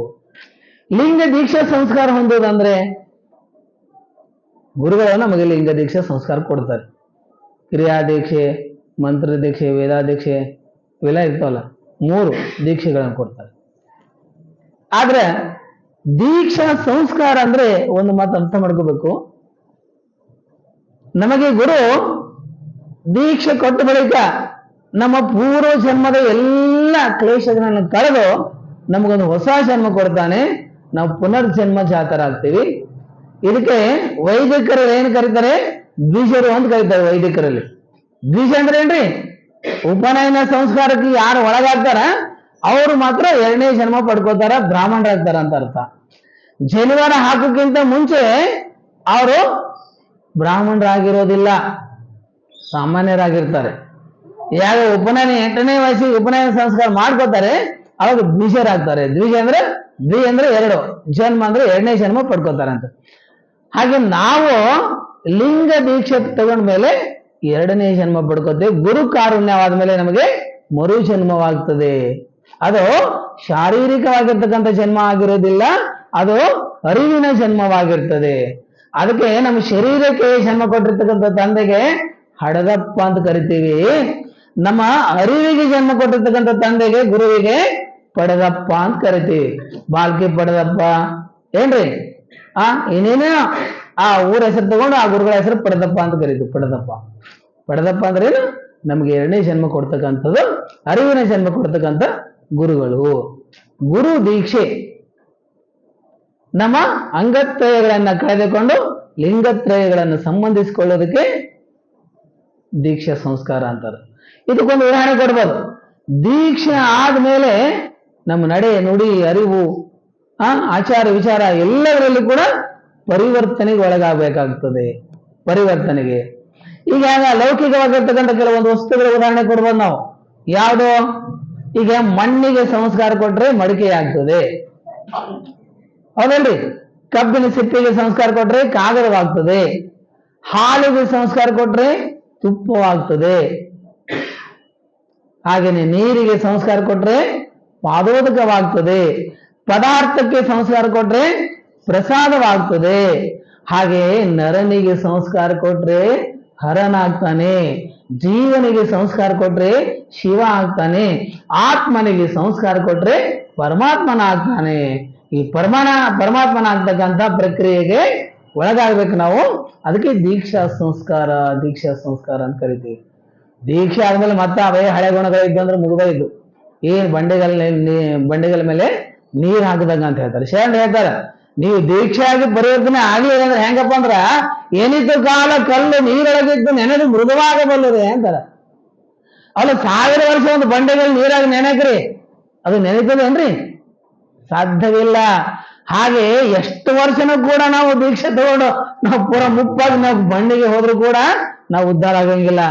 ಲಿಂಗ ದೀಕ್ಷೆ ಸಂಸ್ಕಾರ ಹೊಂದೋದಂದ್ರೆ ಗುರುಗಳು ನಮಗೆ ಲಿಂಗ ದೀಕ್ಷೆ ಸಂಸ್ಕಾರ ಕೊಡ್ತಾರೆ. ಕ್ರಿಯಾ ದೀಕ್ಷೆ, ಮಂತ್ರ ದೀಕ್ಷೆ, ವೇದಾ ದೀಕ್ಷೆ ಇವೆಲ್ಲ ಇರ್ತಾವಲ್ಲ, 3 ದೀಕ್ಷೆಗಳನ್ನು ಕೊಡ್ತಾರೆ. ಆದ್ರೆ ದೀಕ್ಷಾ ಸಂಸ್ಕಾರ ಅಂದ್ರೆ ಒಂದು ಮಾತು ಅರ್ಥ ಮಾಡ್ಕೋಬೇಕು. ನಮಗೆ ಗುರು ದೀಕ್ಷೆ ಕೊಟ್ಟ ಬಳಿಕ ನಮ್ಮ ಪೂರ್ವ ಜನ್ಮದ ಎಲ್ಲ ಕ್ಲೇಶಗಳನ್ನು ಕಳೆದು ನಮಗೊಂದು ಹೊಸ ಜನ್ಮ ಕೊಡ್ತಾನೆ. ನಾವು ಪುನರ್ಜನ್ಮ ಜಾತರಾಗ್ತೀವಿ. ಇದಕ್ಕೆ ವೈದಿಕರು ಏನ್ ಕರೀತಾರೆ? ದ್ವಿಜರು ಅಂತ ಕರೀತಾರೆ. ವೈದಿಕರಲ್ಲಿ ದ್ವಿಜ ಅಂದ್ರೆ ಏನ್ರಿ? ಉಪನಯನ ಸಂಸ್ಕಾರಕ್ಕೆ ಯಾರು ಒಳಗಾಗ್ತಾರ ಅವರು ಮಾತ್ರ 2ನೇ ಜನ್ಮ ಪಡ್ಕೋತಾರ, ಬ್ರಾಹ್ಮಣರಾಗ್ತಾರ ಅಂತ ಅರ್ಥ. ಜನಿವಾರ ಹಾಕೋಕ್ಕಿಂತ ಮುಂಚೆ ಅವರು ಬ್ರಾಹ್ಮಣರಾಗಿರೋದಿಲ್ಲ, ಸಾಮಾನ್ಯರಾಗಿರ್ತಾರೆ. ಯಾವ ಉಪನಯನ 8ನೇ ವಯಸ್ಸಿಗೆ ಉಪನಯನ ಸಂಸ್ಕಾರ ಮಾಡ್ಕೋತಾರೆ ಅವಾಗ ದ್ವಿಜರಾಗ್ತಾರೆ. ದ್ವಿಜ ಅಂದ್ರೆ 2 ಜನ್ಮ ಅಂದ್ರೆ 2ನೇ ಜನ್ಮ ಪಡ್ಕೋತಾರೆ ಅಂತ. ಹಾಗೆ ನಾವು ಲಿಂಗ ದೀಕ್ಷೆ ತಗೊಂಡ್ಮೇಲೆ 2ನೇ ಜನ್ಮ ಪಡ್ಕೋತೇವೆ. ಗುರು ಕಾರುಣ್ಯವಾದ ಮೇಲೆ ನಮಗೆ ಮರು ಜನ್ಮವಾಗ್ತದೆ. ಅದು ಶಾರೀರಿಕವಾಗಿರ್ತಕ್ಕಂಥ ಜನ್ಮ ಆಗಿರೋದಿಲ್ಲ, ಅದು ಅರಿವಿನ ಜನ್ಮವಾಗಿರ್ತದೆ. ಅದಕ್ಕೆ ನಮ್ಮ ಶರೀರಕ್ಕೆ ಜನ್ಮ ಕೊಟ್ಟಿರ್ತಕ್ಕಂಥ ತಂದೆಗೆ ಹಡದಪ್ಪ ಅಂತ ಕರಿತೀವಿ. ನಮ್ಮ ಅರಿವಿಗೆ ಜನ್ಮ ಕೊಟ್ಟಿರ್ತಕ್ಕಂಥ ತಂದೆಗೆ, ಗುರುವಿಗೆ ಪಡೆದಪ್ಪ ಅಂತ ಕರಿತೀವಿ. ಬಾಲ್ಕಿ ಪಡೆದಪ್ಪ ಏನ್ರಿ, ಇನ್ನೇನೋ ಆ ಊರ ಹೆಸರು ತಗೊಂಡು ಆ ಗುರುಗಳ ಹೆಸರು ಪಡೆದಪ್ಪ ಅಂತ ಕರಿತೀವಿ. ಪಡೆದಪ್ಪ ಅಂದ್ರೆ ಏನು? ನಮ್ಗೆ ಎರಡನೇ ಜನ್ಮ ಕೊಡ್ತಕ್ಕಂಥದ್ದು, ಅರಿವಿನ ಜನ್ಮ ಕೊಡ್ತಕ್ಕಂಥ ಗುರುಗಳು. ಗುರು ದೀಕ್ಷೆ ನಮ್ಮ ಅಂಗತ್ರಯಗಳನ್ನ ಕಳೆದುಕೊಂಡು ಲಿಂಗತ್ರಯಗಳನ್ನು ಸಂಬಂಧಿಸಿಕೊಳ್ಳೋದಕ್ಕೆ ದೀಕ್ಷಾ ಸಂಸ್ಕಾರ ಅಂತಾರೆ. ಇದಕ್ಕೊಂದು ಉದಾಹರಣೆ ಕೊಡ್ಬೋದು. ದೀಕ್ಷೆ ಆದ್ಮೇಲೆ ನಮ್ಮ ನಡೆ, ನುಡಿ, ಅರಿವು, ಆಚಾರ, ವಿಚಾರ ಎಲ್ಲದರಲ್ಲಿ ಕೂಡ ಪರಿವರ್ತನೆಗೆ ಒಳಗಾಗಬೇಕಾಗ್ತದೆ. ಪರಿವರ್ತನೆಗೆ ಈಗ ಲೌಕಿಕವಾಗಿರ್ತಕ್ಕಂಥ ಕೆಲವೊಂದು ವಸ್ತುಗಳ ಉದಾಹರಣೆ ಕೊಡ್ಬೋದು ನಾವು. ಯಾವುದು? ಈಗ ಮಣ್ಣಿಗೆ ಸಂಸ್ಕಾರ ಕೊಟ್ರೆ ಮಡಿಕೆ ಆಗ್ತದೆ, ಹೌದಲ್ರಿ? ಕಬ್ಬಿನ ಸಿಪ್ಪಿಗೆ ಸಂಸ್ಕಾರ ಕೊಟ್ರೆ ಕಾಗದವಾಗ್ತದೆ, ಹಾಲಿಗೆ ಸಂಸ್ಕಾರ ಕೊಟ್ರೆ ತುಪ್ಪವಾಗ್ತದೆ, ಹಾಗೇನೆ ನೀರಿಗೆ ಸಂಸ್ಕಾರ ಕೊಟ್ರೆ ಪಾದೋದಕವಾಗ್ತದೆ, ಪದಾರ್ಥಕ್ಕೆ ಸಂಸ್ಕಾರ ಕೊಟ್ರೆ ಪ್ರಸಾದವಾಗ್ತದೆ. ಹಾಗೆ ನರನಿಗೆ ಸಂಸ್ಕಾರ ಕೊಟ್ರೆ ಹರನಾಗ್ತಾನೆ, ಜೀವನಿಗೆ ಸಂಸ್ಕಾರ ಕೊಟ್ರೆ ಶಿವ ಆಗ್ತಾನೆ, ಆತ್ಮನಿಗೆ ಸಂಸ್ಕಾರ ಕೊಟ್ರೆ ಪರಮಾತ್ಮನ ಆಗ್ತಾನೆ. ಈ ಪರಮಾತ್ಮನ ಆಗ್ತಕ್ಕಂಥ ಪ್ರಕ್ರಿಯೆಗೆ ಒಳಗಾಗ್ಬೇಕು ನಾವು. ಅದಕ್ಕೆ ದೀಕ್ಷಾ ಸಂಸ್ಕಾರ ಅಂತ ಕರಿತೀವಿ. ದೀಕ್ಷೆ ಆದ್ಮೇಲೆ ಮತ್ತೆ ಅವೇ ಹಳೆ ಗುಣಗಳಿದ್ದು ಅಂದ್ರೆ ಮುಗಿದೋಯ್ತು. ಏನ್ ಬಂಡೆಗಳ ಮೇಲೆ ನೀರ್ ಹಾಕಿದಂಗ ಅಂತ ಹೇಳ್ತಾರೆ. ಶರಣ ಹೇಳ್ತಾರೆ, ನೀವು ದೀಕ್ಷೆಯಾಗಿ ಪರಿವರ್ತನೆ ಆಗ್ಲಿಲ್ಲ ಅಂದ್ರೆ ಹೆಂಗಪ್ಪ ಅಂದ್ರ, ಏನಿತ್ತು ಕಾಲ ಕಲ್ಲು ನೀರೊಳಗಿದ್ದು ನೆನೆದು ಮೃದುವಾಗಬಲ್ಲದೆ ಅಂತಾರ. ಅಲ್ಲ, 1000 ವರ್ಷ ಒಂದು ಬಂಡೆಗಳು ನೀರಾಗಿ ನೆನಕ್ರಿ, ಅದು ನೆನೀತದೇನ್ರಿ? ಸಾಧ್ಯವಿಲ್ಲ. ಹಾಗೆ ಎಷ್ಟು ವರ್ಷನೂ ಕೂಡ ನಾವು ದೀಕ್ಷೆ ತಗೊಂಡು ನಾವು ಪೂರ ಮುಪ್ಪಾಗಿ ನಾವು ಬಂಡೆಗೆ ಹೋದ್ರು ಕೂಡ ನಾವು ಉದ್ಧಾರ ಆಗಂಗಿಲ್ಲ.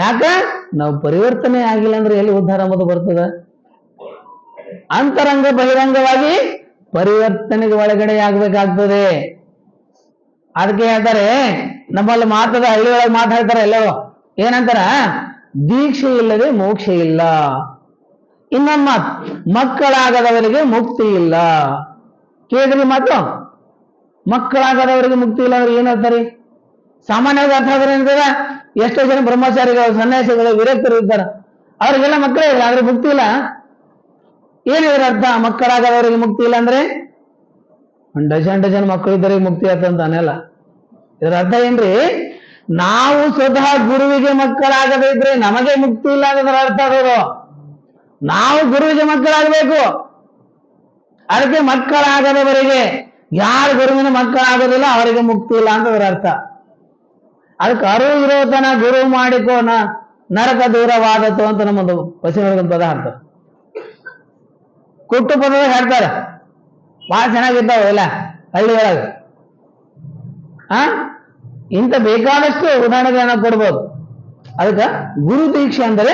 ಯಾಕ? ನಾವು ಪರಿವರ್ತನೆ ಆಗಿಲ್ಲ ಅಂದ್ರೆ ಎಲ್ಲಿ ಉದ್ಧಾರ ಅಂಬುದು ಬರ್ತದ? ಅಂತರಂಗ ಬಹಿರಂಗವಾಗಿ ಪರಿವರ್ತನೆಗೆ ಒಳಗಡೆ ಆಗ್ಬೇಕಾಗ್ತದೆ. ಅದಕ್ಕೆ ಹೇಳ್ತಾರೆ, ನಮ್ಮಲ್ಲಿ ಮಾತದ ಹಳ್ಳಿಯೊಳಗೆ ಮಾತಾಡ್ತಾರೆ ಎಲ್ಲವೋ, ಏನಂತಾರ? ದೀಕ್ಷೆ ಇಲ್ಲದೆ ಮೋಕ್ಷ ಇಲ್ಲ. ಇನ್ನೊಂದು ಮಾತು, ಮಕ್ಕಳಾಗದವರಿಗೆ ಮುಕ್ತಿ ಇಲ್ಲ. ಕೇಳಿದ್ರಿ ಮಾತು? ಮಕ್ಕಳಾಗದವರಿಗೆ ಮುಕ್ತಿ ಇಲ್ಲ ಅಂದ್ರೆ ಏನಂತಾರೆ? ಸಾಮಾನ್ಯವಾಗಿ ಅರ್ಥ ಆದ್ರೆ ಏನಂತದ? ಎಷ್ಟೋ ಜನ ಬ್ರಹ್ಮಚಾರಿಗಳು, ಸನ್ಯಾಸಿಗಳು, ವಿರಕ್ತರು ಇದ್ದಾರೆ, ಅವ್ರಿಗೆಲ್ಲ ಮಕ್ಕಳೇ ಇಲ್ಲ, ಆದ್ರೆ ಮುಕ್ತಿ ಇಲ್ಲ. ಏನಿದ್ರ ಅರ್ಥ? ಮಕ್ಕಳಾಗದವರಿಗೆ ಮುಕ್ತಿ ಇಲ್ಲ ಅಂದ್ರೆ ಡಜನ್ ಮಕ್ಕಳು ಇದ್ದವರಿಗೆ ಮುಕ್ತಿ ಆತಂತಾನೆಲ್ಲ. ಇದರ ಅರ್ಥ ಏನ್ರಿ? ನಾವು ಸ್ವತಃ ಗುರುವಿಗೆ ಮಕ್ಕಳಾಗದೇ ಇದ್ರೆ ನಮಗೆ ಮುಕ್ತಿ ಇಲ್ಲ ಅನ್ನೋದ್ರ ಅರ್ಥ ಆಗೋದು. ನಾವು ಗುರುವಿಗೆ ಮಕ್ಕಳಾಗಬೇಕು. ಅದಕ್ಕೆ ಮಕ್ಕಳಾಗದವರಿಗೆ, ಯಾರು ಗುರುವಿನ ಮಕ್ಕಳಾಗೋದಿಲ್ಲ ಅವರಿಗೆ ಮುಕ್ತಿ ಇಲ್ಲ ಅಂತ ಅದರ ಅರ್ಥ. ಅದಕ್ಕೆ ಅರಿವು ಇರೋತನ ಗುರು ಮಾಡಿಕೋ ನರಕ ದೂರವಾದತ್ತು ಅಂತ ನಮ್ಮದು ಪಶ್ಚಿಮ ಪದ ಹಾಡ್ತಾರೆ. ಕುಟ್ಟು ಪದದಾಗ ಹಾಡ್ತಾರೆ, ಬಹಳ ಚೆನ್ನಾಗಿದ್ದಾವ ಎಲ್ಲ ಹಳ್ಳಿ ಒಳಗೆ. ಇಂಥ ಬೇಕಾದಷ್ಟು ಉದಾಹರಣೆಗಳನ್ನ ಕೊಡ್ಬೋದು. ಅದಕ್ಕೆ ಗುರು ದೀಕ್ಷೆ ಅಂದರೆ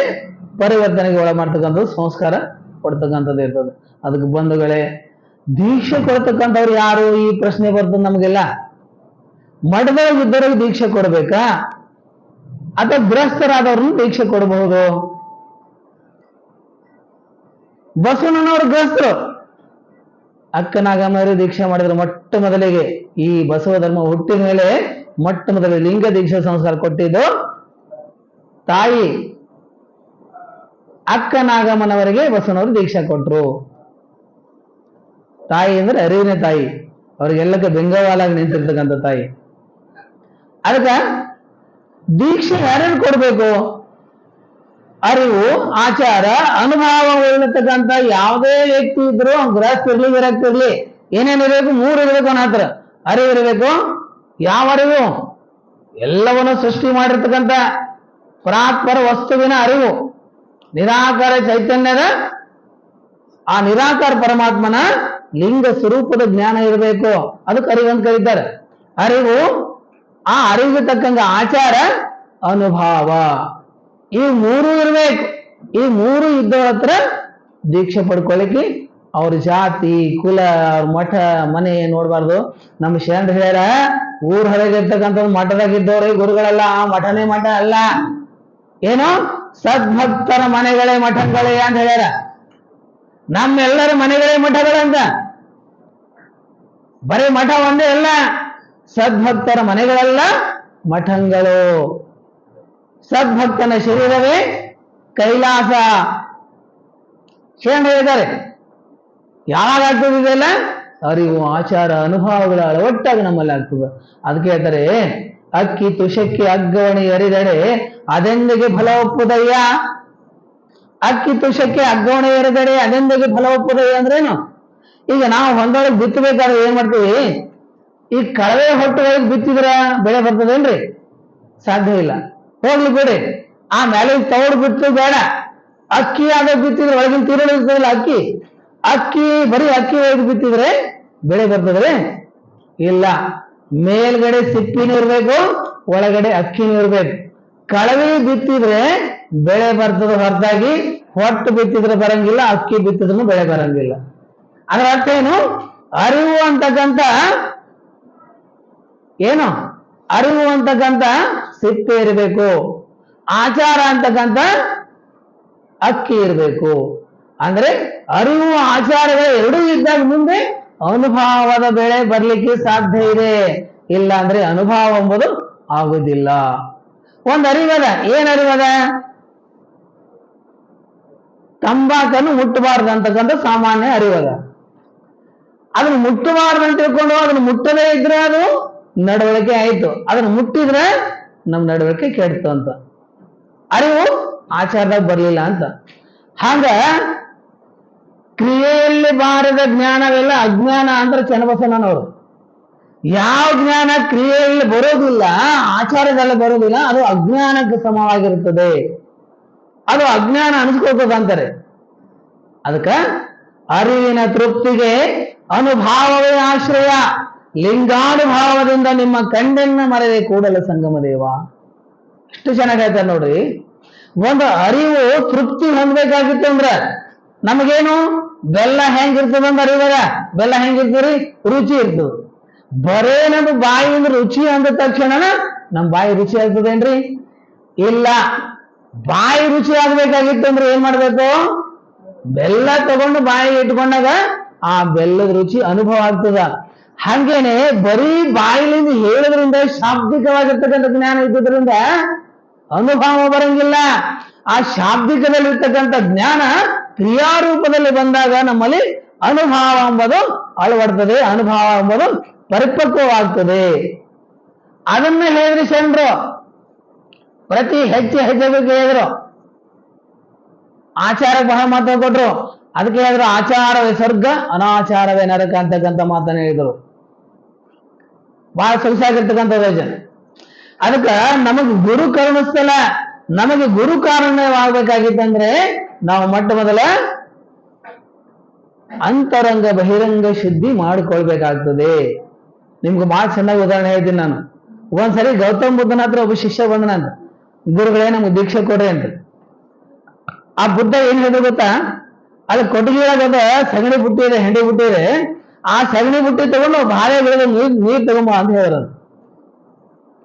ಪರಿವರ್ತನೆಗೆ ಒಳ ಮಾಡ್ತಕ್ಕಂಥದ್ದು, ಸಂಸ್ಕಾರ ಕೊಡ್ತಕ್ಕಂಥದ್ದು ಇರ್ತದೆ. ಅದಕ್ಕೆ ಬಂಧುಗಳೇ, ದೀಕ್ಷೆ ಕೊಡ್ತಕ್ಕಂಥವ್ರು ಯಾರು? ಈ ಪ್ರಶ್ನೆ ಬರ್ತದೆ ನಮಗೆಲ್ಲ. ಮಠದೊಳಗಿದ್ದವ್ರಿಗೆ ದೀಕ್ಷೆ ಕೊಡ್ಬೇಕಾ, ಅಥವಾ ಗೃಹಸ್ಥರಾದವ್ರನ್ನ ದೀಕ್ಷೆ ಕೊಡಬಹುದು? ಬಸವಣ್ಣನವರು ಗೃಹಸ್ಥರು, ಅಕ್ಕನಾಗಮ್ಮನವರು ದೀಕ್ಷೆ ಮಾಡಿದ್ರು. ಮೊಟ್ಟ ಮೊದಲಿಗೆ ಈ ಬಸವ ಧರ್ಮ ಹುಟ್ಟಿದ ಮೇಲೆ ಮೊಟ್ಟ ಮೊದಲಿಗೆ ಲಿಂಗ ದೀಕ್ಷಾ ಸಂಸ್ಕಾರ ಕೊಟ್ಟಿದ್ದು ತಾಯಿ ಅಕ್ಕನಾಗಮ್ಮನವರಿಗೆ ಬಸವನವರು ದೀಕ್ಷಾ ಕೊಟ್ರು. ತಾಯಿ ಅಂದ್ರೆ ಅರಿವಿನ ತಾಯಿ, ಅವ್ರಿಗೆಲ್ಲಕ್ಕೆ ಬೆಂಗವಾಲಾಗಿ ನಿಂತಿರ್ತಕ್ಕಂಥ ತಾಯಿ. ಅದಕ್ಕೆ ದೀಕ್ಷೆ ಯಾರ್ಯಾರು ಕೊಡ್ಬೇಕು? ಅರಿವು, ಆಚಾರ, ಅನುಭವ ಉಳ್ಳತಕ್ಕಂಥ ಯಾವುದೇ ವ್ಯಕ್ತಿ ಇದ್ರು, ಗೃಹಸ್ಥ ಇರ್ಲಿ, ವಿರಕ್ತ ಇರ್ಲಿ, ಏನೇನಿರ್ಬೇಕು? 3 ಇರ್ಬೇಕು. ಅವನ ಹತ್ರ ಅರಿವು ಇರಬೇಕು. ಯಾವ ಅರಿವು? ಎಲ್ಲವನ್ನು ಸೃಷ್ಟಿ ಮಾಡಿರ್ತಕ್ಕಂಥ ಪರಾತ್ಪರ ವಸ್ತುವಿನ ಅರಿವು, ನಿರಾಕಾರ ಚೈತನ್ಯದ ಆ ನಿರಾಕಾರ ಪರಮಾತ್ಮನ ಲಿಂಗ ಸ್ವರೂಪದ ಜ್ಞಾನ ಇರಬೇಕು. ಅದಕ್ಕೆ ಅರಿವು ಅಂತ ಕರೀತಾರೆ. ಅರಿವು, ಆ ಅರಿವಿಗೆ ತಕ್ಕಂಗ ಆಚಾರ, ಅನುಭವ, ಈ 3 ಇರ್ಬೇಕು. ಈ 3 ಇದ್ದವ್ರ ಹತ್ರ ದೀಕ್ಷೆ ಪಡ್ಕೊಳ್ಳಿಕ್ಕೆ ಅವ್ರ ಜಾತಿ, ಕುಲ, ಮಠ, ಮನೆ ನೋಡ್ಬಾರ್ದು. ನಮ್ಮ ಶರಣ ಹೇಳ್ಯಾರ, ಊರ್ ಹೊರಗಿರ್ತಕ್ಕಂಥದ್ದು ಮಠದಾಗಿದ್ದವ್ರೆ ಗುರುಗಳಲ್ಲ. ಆ ಮಠನೇ ಮಠ ಅಲ್ಲ, ಏನೋ ಸದ್ಭಕ್ತರ ಮನೆಗಳೇ ಮಠಗಳೇ ಅಂತ ಹೇಳ್ಯಾರ. ನಮ್ಮೆಲ್ಲರ ಮನೆಗಳೇ ಮಠಗಳಂತ. ಬರೀ ಮಠ ಒಂದೇ ಅಲ್ಲ, ಸದ್ಭಕ್ತರ ಮನೆಗಳೆಲ್ಲ ಮಠಗಳು. ಸದ್ಭಕ್ತನ ಶರೀರವೇ ಕೈಲಾಸ. ಶರಣ ಹೇಳಿದ್ದಾರೆ. ಯಾವಾಗ ಆಗ್ತದೆ ಇದೆಲ್ಲ? ಅರಿವು, ಆಚಾರ, ಅನುಭವಗಳ ಒಟ್ಟಾಗಿ ನಮ್ಮಲ್ಲಿ ಆಗ್ತದೆ. ಅದಕ್ಕೆ ಹೇಳ್ತಾರೆ, ಅಕ್ಕಿ ತುಷಕ್ಕೆ ಅಗ್ಗವಣಿ ಎರಿದಡೆ ಅದೆಂದಿಗೆ ಫಲ ಒಪ್ಪುದಯ್ಯ. ಅಕ್ಕಿ ತುಷಕ್ಕೆ ಅಗ್ಗವಣಿ ಎರಿದಡೆ ಅದೆಂದಿಗೆ ಫಲ ಒಪ್ಪುದಯ್ಯ ಅಂದ್ರೇನು? ಈಗ ನಾವು ಹೊಂದೊಳಗೆ ಬಿತ್ತಬೇಕಾದ್ರೆ ಏನ್ ಮಾಡ್ತೀವಿ? ಈ ಕಳವೆ ಹೊಟ್ಟೆಗಳಿಗೆ ಬಿತ್ತಿದ್ರ ಬೆಳೆ ಬರ್ತದೇನ್ರಿ? ಸಾಧ್ಯ ಇಲ್ಲ. ಹೋಗ್ಲಿ ಬಿಡಿ, ಆ ಮೇಲೆ ತೌಡು ಬಿತ್ತು ಬೇಡ. ಅಕ್ಕಿ ಆಗ ಬಿತ್ತಿದ್ರೆ ಒಳಗಿನ ತಿರುಳು ಇರ್ತದಲ್ಲ ಅಕ್ಕಿ, ಅಕ್ಕಿ ಬರೀ ಅಕ್ಕಿ ಒಳಗೆ ಬಿತ್ತಿದ್ರೆ ಬೆಳೆ ಬರ್ತದ್ರೆ? ಇಲ್ಲ. ಮೇಲ್ಗಡೆ ಸಿಪ್ಪಿನೂ ಇರ್ಬೇಕು, ಒಳಗಡೆ ಅಕ್ಕಿನೂ ಇರ್ಬೇಕು. ಕಳವೆ ಬಿತ್ತಿದ್ರೆ ಬೆಳೆ ಬರ್ತದೆ ಹೊರತಾಗಿ ಹೊಟ್ಟು ಬಿತ್ತಿದ್ರೆ ಬರಂಗಿಲ್ಲ, ಅಕ್ಕಿ ಬಿತ್ತಿದ್ರು ಬೆಳೆ ಬರಂಗಿಲ್ಲ. ಅದರ ಅರ್ಥ ಏನು? ಅರಿವು ಅಂತಕ್ಕಂಥ ಏನು? ಅರಿವು ಅಂತಕ್ಕಂಥ ಸಿಪ್ಪೆ ಇರಬೇಕು, ಆಚಾರ ಅಂತಕ್ಕಂಥ ಅಕ್ಕಿ ಇರಬೇಕು. ಅಂದ್ರೆ ಅರಿವು ಆಚಾರಗಳು ಎರಡೂ ಇದ್ದಾಗ ಮುಂದೆ ಅನುಭವದ ಬೆಳೆ ಬರ್ಲಿಕ್ಕೆ ಸಾಧ್ಯ ಇದೆ. ಇಲ್ಲ ಅಂದ್ರೆ ಅನುಭವ ಎಂಬುದು ಆಗುದಿಲ್ಲ. ಒಂದು ಅರಿವದ. ಏನ್ ಅರಿವದ? ತಂಬಾಕನ್ನು ಮುಟ್ಟಬಾರ್ದು ಅಂತಕ್ಕಂಥ ಸಾಮಾನ್ಯ ಅರಿವದ. ಅದನ್ನು ಮುಟ್ಟಬಾರ್ದು ಅಂತ ತಿಳ್ಕೊಂಡು ಅದನ್ನು ಮುಟ್ಟದೇ ಇದ್ರೆ ಅದು ನಡವಳಿಕೆ ಆಯ್ತು, ಅದನ್ನು ಮುಟ್ಟಿದ್ರೆ ನಮ್ ನಡವಳಿಕೆ ಕೆಡ್ತು ಅಂತ ಅರಿವು ಆಚಾರದಾಗ ಬರ್ಲಿಲ್ಲ ಅಂತ. ಹಾಗ ಕ್ರಿಯೆಯಲ್ಲಿ ಬಾರದ ಜ್ಞಾನವೆಲ್ಲ ಅಜ್ಞಾನ ಅಂದ್ರೆ ಚನ್ನಬಸವಣ್ಣನವರು. ಯಾವ ಜ್ಞಾನ ಕ್ರಿಯೆಯಲ್ಲಿ ಬರೋದಿಲ್ಲ, ಆಚಾರದಲ್ಲಿ ಬರೋದಿಲ್ಲ, ಅದು ಅಜ್ಞಾನಕ್ಕೆ ಸಮವಾಗಿರುತ್ತದೆ. ಅದು ಅಜ್ಞಾನ ಅನಿಸ್ಕೋಬೇಕಂತಾರೆ. ಅದಕ್ಕ ಅರಿವಿನ ತೃಪ್ತಿಗೆ ಅನುಭಾವವೇ ಆಶ್ರಯ. ಲಿಂಗಾನುಭಾವದಿಂದ ನಿಮ್ಮ ಕಣ್ಣನ್ನ ಮರೆದೆ ಕೂಡಲ ಸಂಗಮ ದೇವ. ಎಷ್ಟು ಚೆನ್ನಾಗಿ ಹೇಳ್ತಾರೆ ನೋಡ್ರಿ. ಒಂದು ಅರಿವು ತೃಪ್ತಿ ಹೊಂದಬೇಕಾಗಿತ್ತು ಅಂದ್ರೆ ನಮಗೇನು? ಬೆಲ್ಲ ಹೆಂಗಿರ್ತದಂತ ಅರಿವದ. ಬೆಲ್ಲ ಹೆಂಗಿರ್ತದ್ರಿ? ರುಚಿ ಇರ್ತದೆ. ಬರೇ ನಮ್ಮ ಬಾಯಿಯಿಂದ ರುಚಿ ಅಂದ ತಕ್ಷಣ ನಮ್ ಬಾಯಿ ರುಚಿ ಆಗ್ತದೇನ್ರಿ? ಇಲ್ಲ. ಬಾಯಿ ರುಚಿ ಆಗ್ಬೇಕಾಗಿತ್ತು ಅಂದ್ರೆ ಏನ್ ಮಾಡ್ಬೇಕು? ಬೆಲ್ಲ ತಗೊಂಡು ಬಾಯಿಗೆ ಇಟ್ಕೊಂಡಾಗ ಆ ಬೆಲ್ಲದ ರುಚಿ ಅನುಭವ ಆಗ್ತದ. ಹಂಗೇನೆ ಬರೀ ಬಾಯಿಲಿಂದ ಹೇಳೋದ್ರಿಂದ ಶಾಬ್ದಿಕವಾಗಿರ್ತಕ್ಕಂಥ ಜ್ಞಾನ ಇದ್ದುದ್ರಿಂದ ಅನುಭವ ಬರಂಗಿಲ್ಲ. ಆ ಶಾಬ್ದಿಕದಲ್ಲಿರ್ತಕ್ಕಂಥ ಜ್ಞಾನ ಕ್ರಿಯಾರೂಪದಲ್ಲಿ ಬಂದಾಗ ನಮ್ಮಲ್ಲಿ ಅನುಭವ ಎಂಬುದು ಅಳವಡ್ತದೆ, ಅನುಭವ ಎಂಬುದು ಪರಿಪಕ್ವವಾಗ್ತದೆ. ಅದನ್ನ ಹೇಳಿದ್ರಿ ಶರಣರು. ಪ್ರತಿ ಹೆಜ್ಜೆ ಹೆಜ್ಜೆಗೆ ಹೇಳಿದ್ರು. ಆಚಾರಕ್ಕೆ ಬಹಳ ಮಹತ್ವ ಕೊಟ್ರು. ಅದಕ್ಕೆ ಹೇಳಿದ್ರು ಆಚಾರವೇ ಸ್ವರ್ಗ, ಅನಾಚಾರವೇ ನರಕ ಅಂತಕ್ಕಂಥ ಮಾತನ್ನ ಹೇಳಿದ್ರು. ಬಹಳ ಸೊಗಸಾಗಿರ್ತಕ್ಕಂಥ ಯೋಜನೆ. ಅದಕ್ಕ ನಮಗೆ ಗುರು ಕರುಣಿಸ್ತಲ್ಲ. ನಮಗೆ ಗುರು ಕಾರಣವಾಗಬೇಕಾಗಿತ್ತಂದ್ರೆ ನಾವು ಮೊಟ್ಟ ಮೊದಲ ಅಂತರಂಗ ಬಹಿರಂಗ ಶುದ್ಧಿ ಮಾಡಿಕೊಳ್ಬೇಕಾಗ್ತದೆ. ನಿಮ್ಗೆ ಬಹಳ ಚೆನ್ನಾಗಿ ಉದಾಹರಣೆ ಹೇಳ್ತೀನಿ ನಾನು. ಒಂದ್ಸರಿ ಗೌತಮ್ ಬುದ್ಧನ ಹತ್ರ ಒಬ್ಬ ಶಿಷ್ಯ ಬಂದನಂತ, ಗುರುಗಳೇ ನಮ್ಗೆ ದೀಕ್ಷೆ ಕೊಡ್ರಿ ಅಂತ. ಆ ಬುದ್ಧ ಏನ್ ಹೇಳಿದ್ರು ಗೊತ್ತಾ? ಅಲ್ಲಿ ಕೊಟ್ಟಿಗೆಯಾಗದ ಸಗಣಿ ಬುಟ್ಟಿ ಇದೆ, ಹೆಂಡಿ ಬುಟ್ಟಿ ಇದೆ. ಆ ಸಗಣಿ ಬುಟ್ಟಿ ತಗೊಂಡು ಬಾಳೆ ಬೆಳೆದ ನೀರ್ ತಗೊಂಬ ಅಂತ ಹೇಳಿದ್ರು.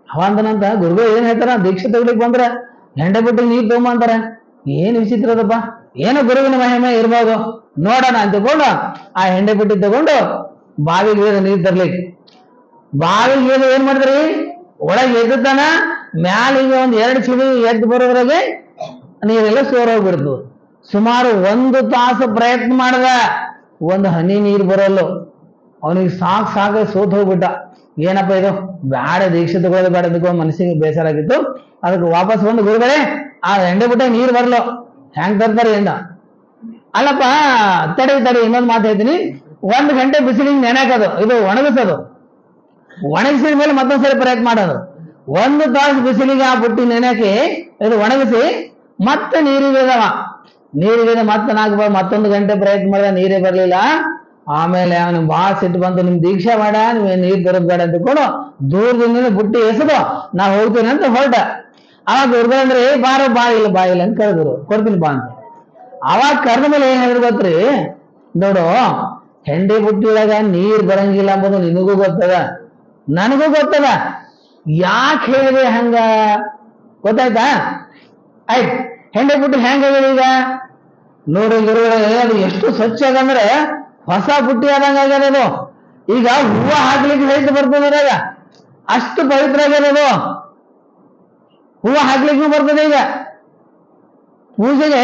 ಅವಂದನಂತ ಗುರುಗಳು ಏನ್ ಹೇಳ್ತಾರ? ದೀಕ್ಷೆ ತಗೊಳಿಕ್ ಬಂದ್ರ ಹೆಂಡೆ ಬುಟ್ಟಿ ನೀರ್ ತಗೊಂಬ ಅಂತಾರ. ಏನ್ ವಿಚಿತ್ರ ಅದಪ್ಪ, ಏನೋ ಗುರುವಿನ ಮಹಿಮೆ ಇರ್ಬೋದು, ನೋಡೋಣ ಅಂತ ತಗೊಂಡು ಆ ಹೆಂಡೆ ಬುಟ್ಟಿ ತಗೊಂಡು ಬಾವಿಗೆ ನೀರ್ ತರ್ಲಿಕ್ಕೆ ಬಾವಿಗೆ ಏನ್ ಮಾಡಿದ್ರಿ? ಒಳಗೆ ಎದ್ದಾನ ಮ್ಯಾಲಿಗೆ ಒಂದ್ 2 ಚಿಡಿ ಎದ್ದು ಬರೋದ್ರಾಗೆ ನೀರೆಲ್ಲ ಸೋರೋಗ್ಬಿಡ್ತು. ಸುಮಾರು 1 ತಾಸು ಪ್ರಯತ್ನ ಮಾಡಿದ, ಒಂದು ಹನಿ ನೀರು ಬರಲ್ಲು. ಅವನಿಗೆ ಸಾಕು ಸೋತ್ ಹೋಗ್ಬಿಟ್ಟ. ಏನಪ್ಪ ಇದು, ಬ್ಯಾಡ ದೀಕ್ಷೆ ತಗೊಳ್ಳೋದು ಬೇಡ ಅಂದ್ಕೊಂಡು ಮನಸ್ಸಿಗೆ ಬೇಸರ ಆಗಿತ್ತು. ಅದಕ್ಕೆ ವಾಪಸ್ ಬಂದು, ಗುರುಗಳೇ ಆ ಎಂಡೆ ಬಿಟ್ಟ ನೀರು ಬರ್ಲು, ಹೆಂಗ್ ತರ್ತಾರೆ ಎಂದ. ಅಲ್ಲಪ್ಪ ತಡಿ ಇನ್ನೊಂದು ಮಾತು ಹೇಳ್ತೀನಿ. 1 ಗಂಟೆ ಬಿಸಿಲಿಗೆ ನೆನೆಕದು, ಇದು ಒಣಗಿಸೋದು. ಒಣಗಿಸಿದ ಮೇಲೆ ಮತ್ತೊಂದ್ಸರಿ ಪ್ರಯತ್ನ ಮಾಡೋದು. 1 ತಾಸು ಬಿಸಿಲಿಗೆ ಆ ಬುಟ್ಟಿ ನೆನೆಕಿ ಇದು ಒಣಗಿಸಿ ಮತ್ತೆ ನೀರಿಗೆ ಮತ್ತೆ ಮತ್ತೊಂದು ಗಂಟೆ ಪ್ರಯತ್ನ ಮಾಡಿದ, ನೀರೇ ಬರ್ಲಿಲ್ಲ. ಆಮೇಲೆ ಅವನು ಬಹಳ ಸಿಟ್ಟು ಬಂತು, ನಿಮ್ ದೀಕ್ಷೆ ಮಾಡ, ನೀವ್ ನೀರ್ ಬರೋದ್ ಬೇಡ ಅಂತಕೊಂಡು ದೂರದಿಂದ ಬುಟ್ಟಿ ಎಸೆದು ನಾ ಹೋಗ್ತೀನಿ ಅಂತ ಹೊರಟ. ಅವಾಗ ಗುರುಗಳಂದ್ರೆ ಬಾರೋ ಬಾಯಿಲ್ಲ ಅಂತ ಕರೆದ್ರು, ಕೊಡ್ತೀನಿ ಬಾ ಅಂತ. ಅವಾಗ ಕರೆದ ಮೇಲೆ ಏನ್ ಹೇಳಿದ್ರು ಗೊತ್ತ್ರಿ? ನೋಡು, ಹೆಂಡಿ ಬುಟ್ಟಿಯೊಳಗ ನೀರ್ ಬರಂಗಿಲ್ಲ ಅಂಬುದು ನಿನಗೂ ಗೊತ್ತದ, ನನಗೂ ಗೊತ್ತದ. ಯಾಕೆ ಹೇಳಿದೆ ಹಂಗ ಗೊತ್ತಾಯ್ತಾ? ಆಯ್ತು, ಹೆಂಡೆ ಬುಟ್ಟಿ ಹೆಂಗ ಈಗ ನೋಡಿ ಗುರುಗಳೇ, ಅದು ಎಷ್ಟು ಸ್ವಚ್ಛ ಆಗಂದ್ರೆ ಹೊಸ ಪುಟ್ಟಿ ಆದಂಗ ಆಗ್ಯದ ಅದು. ಈಗ ಹೂವ ಹಾಕ್ಲಿಕ್ಕೆ ಸಹಿತ ಬರ್ತದೆ ಈಗ, ಅಷ್ಟು ಪವಿತ್ರ ಆಗ್ಯದ ಅದು. ಹೂವ ಹಾಕ್ಲಿಕ್ಕೂ ಬರ್ತದೆ, ಈಗ ಪೂಜೆಗೆ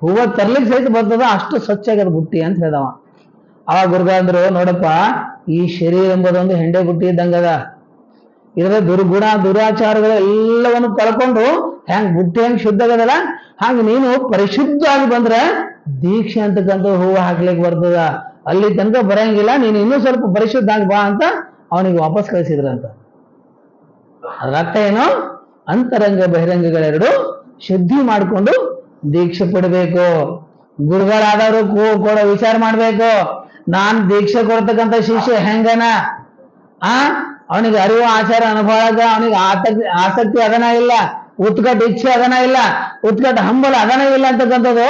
ಹೂವ ತರ್ಲಿಕ್ಕೆ ಸಹಿತ ಬರ್ತದ, ಅಷ್ಟು ಸ್ವಚ್ಛ ಆಗ್ಯದ ಬುಟ್ಟಿ ಅಂತ ಹೇಳ್ದವ. ಅವಾಗ ಗುರುಗಳಂದ್ರು, ನೋಡಪ್ಪ, ಈ ಶರೀರ ಎಂಬುದೊಂದು ಹೆಂಡೆ ಬುಟ್ಟಿ ಇದ್ದಂಗದ. ಇದರ ದುರ್ಗುಣ ದುರಾಚಾರಗಳು ಎಲ್ಲವನ್ನು ಕಳ್ಕೊಂಡು ಹೆಂಗ್ ಬುಟ್ಟಿ ಹೆಂಗ್ ಶುದ್ಧ ಆಗದಲ್ಲ, ಹಾಗೆ ನೀನು ಪರಿಶುದ್ಧ ಆಗಿ ಬಂದ್ರೆ ದೀಕ್ಷೆ ಅಂತಕ್ಕಂಥ ಹೂವು ಹಾಕ್ಲಿಕ್ಕೆ ಬರ್ತದ. ಅಲ್ಲಿ ತನಕ ಬರಂಗಿಲ್ಲ, ನೀನು ಇನ್ನೂ ಸ್ವಲ್ಪ ಪರಿಶುದ್ಧ ಆಗಿ ಬಾ ಅಂತ ಅವನಿಗೆ ವಾಪಸ್ ಕಳಿಸಿದ್ರಂತ. ಅದ್ರ ಅರ್ಥ ಏನು? ಅಂತರಂಗ ಬಹಿರಂಗಗಳೆರಡು ಶುದ್ಧಿ ಮಾಡಿಕೊಂಡು ದೀಕ್ಷೆ ಪಡಬೇಕು. ಗುರುಗಳಾದವರು ಕೂಡ ವಿಚಾರ ಮಾಡ್ಬೇಕು, ನಾನ್ ದೀಕ್ಷೆ ಕೊಡ್ತಕ್ಕಂಥ ಶಿಷ್ಯ ಹೆಂಗನ, ಅವನಿಗೆ ಅರಿವು ಆಚಾರ ಅನುಭವ, ಅವನಿಗೆ ಆಸಕ್ತಿ ಅದನ ಇಲ್ಲ, ಉತ್ಕಟ ಇಚ್ಛೆ ಅದನ ಇಲ್ಲ, ಉತ್ಕಟ ಹಂಬಲ ಅದನ ಇಲ್ಲ ಅಂತಕ್ಕಂಥದ್ದು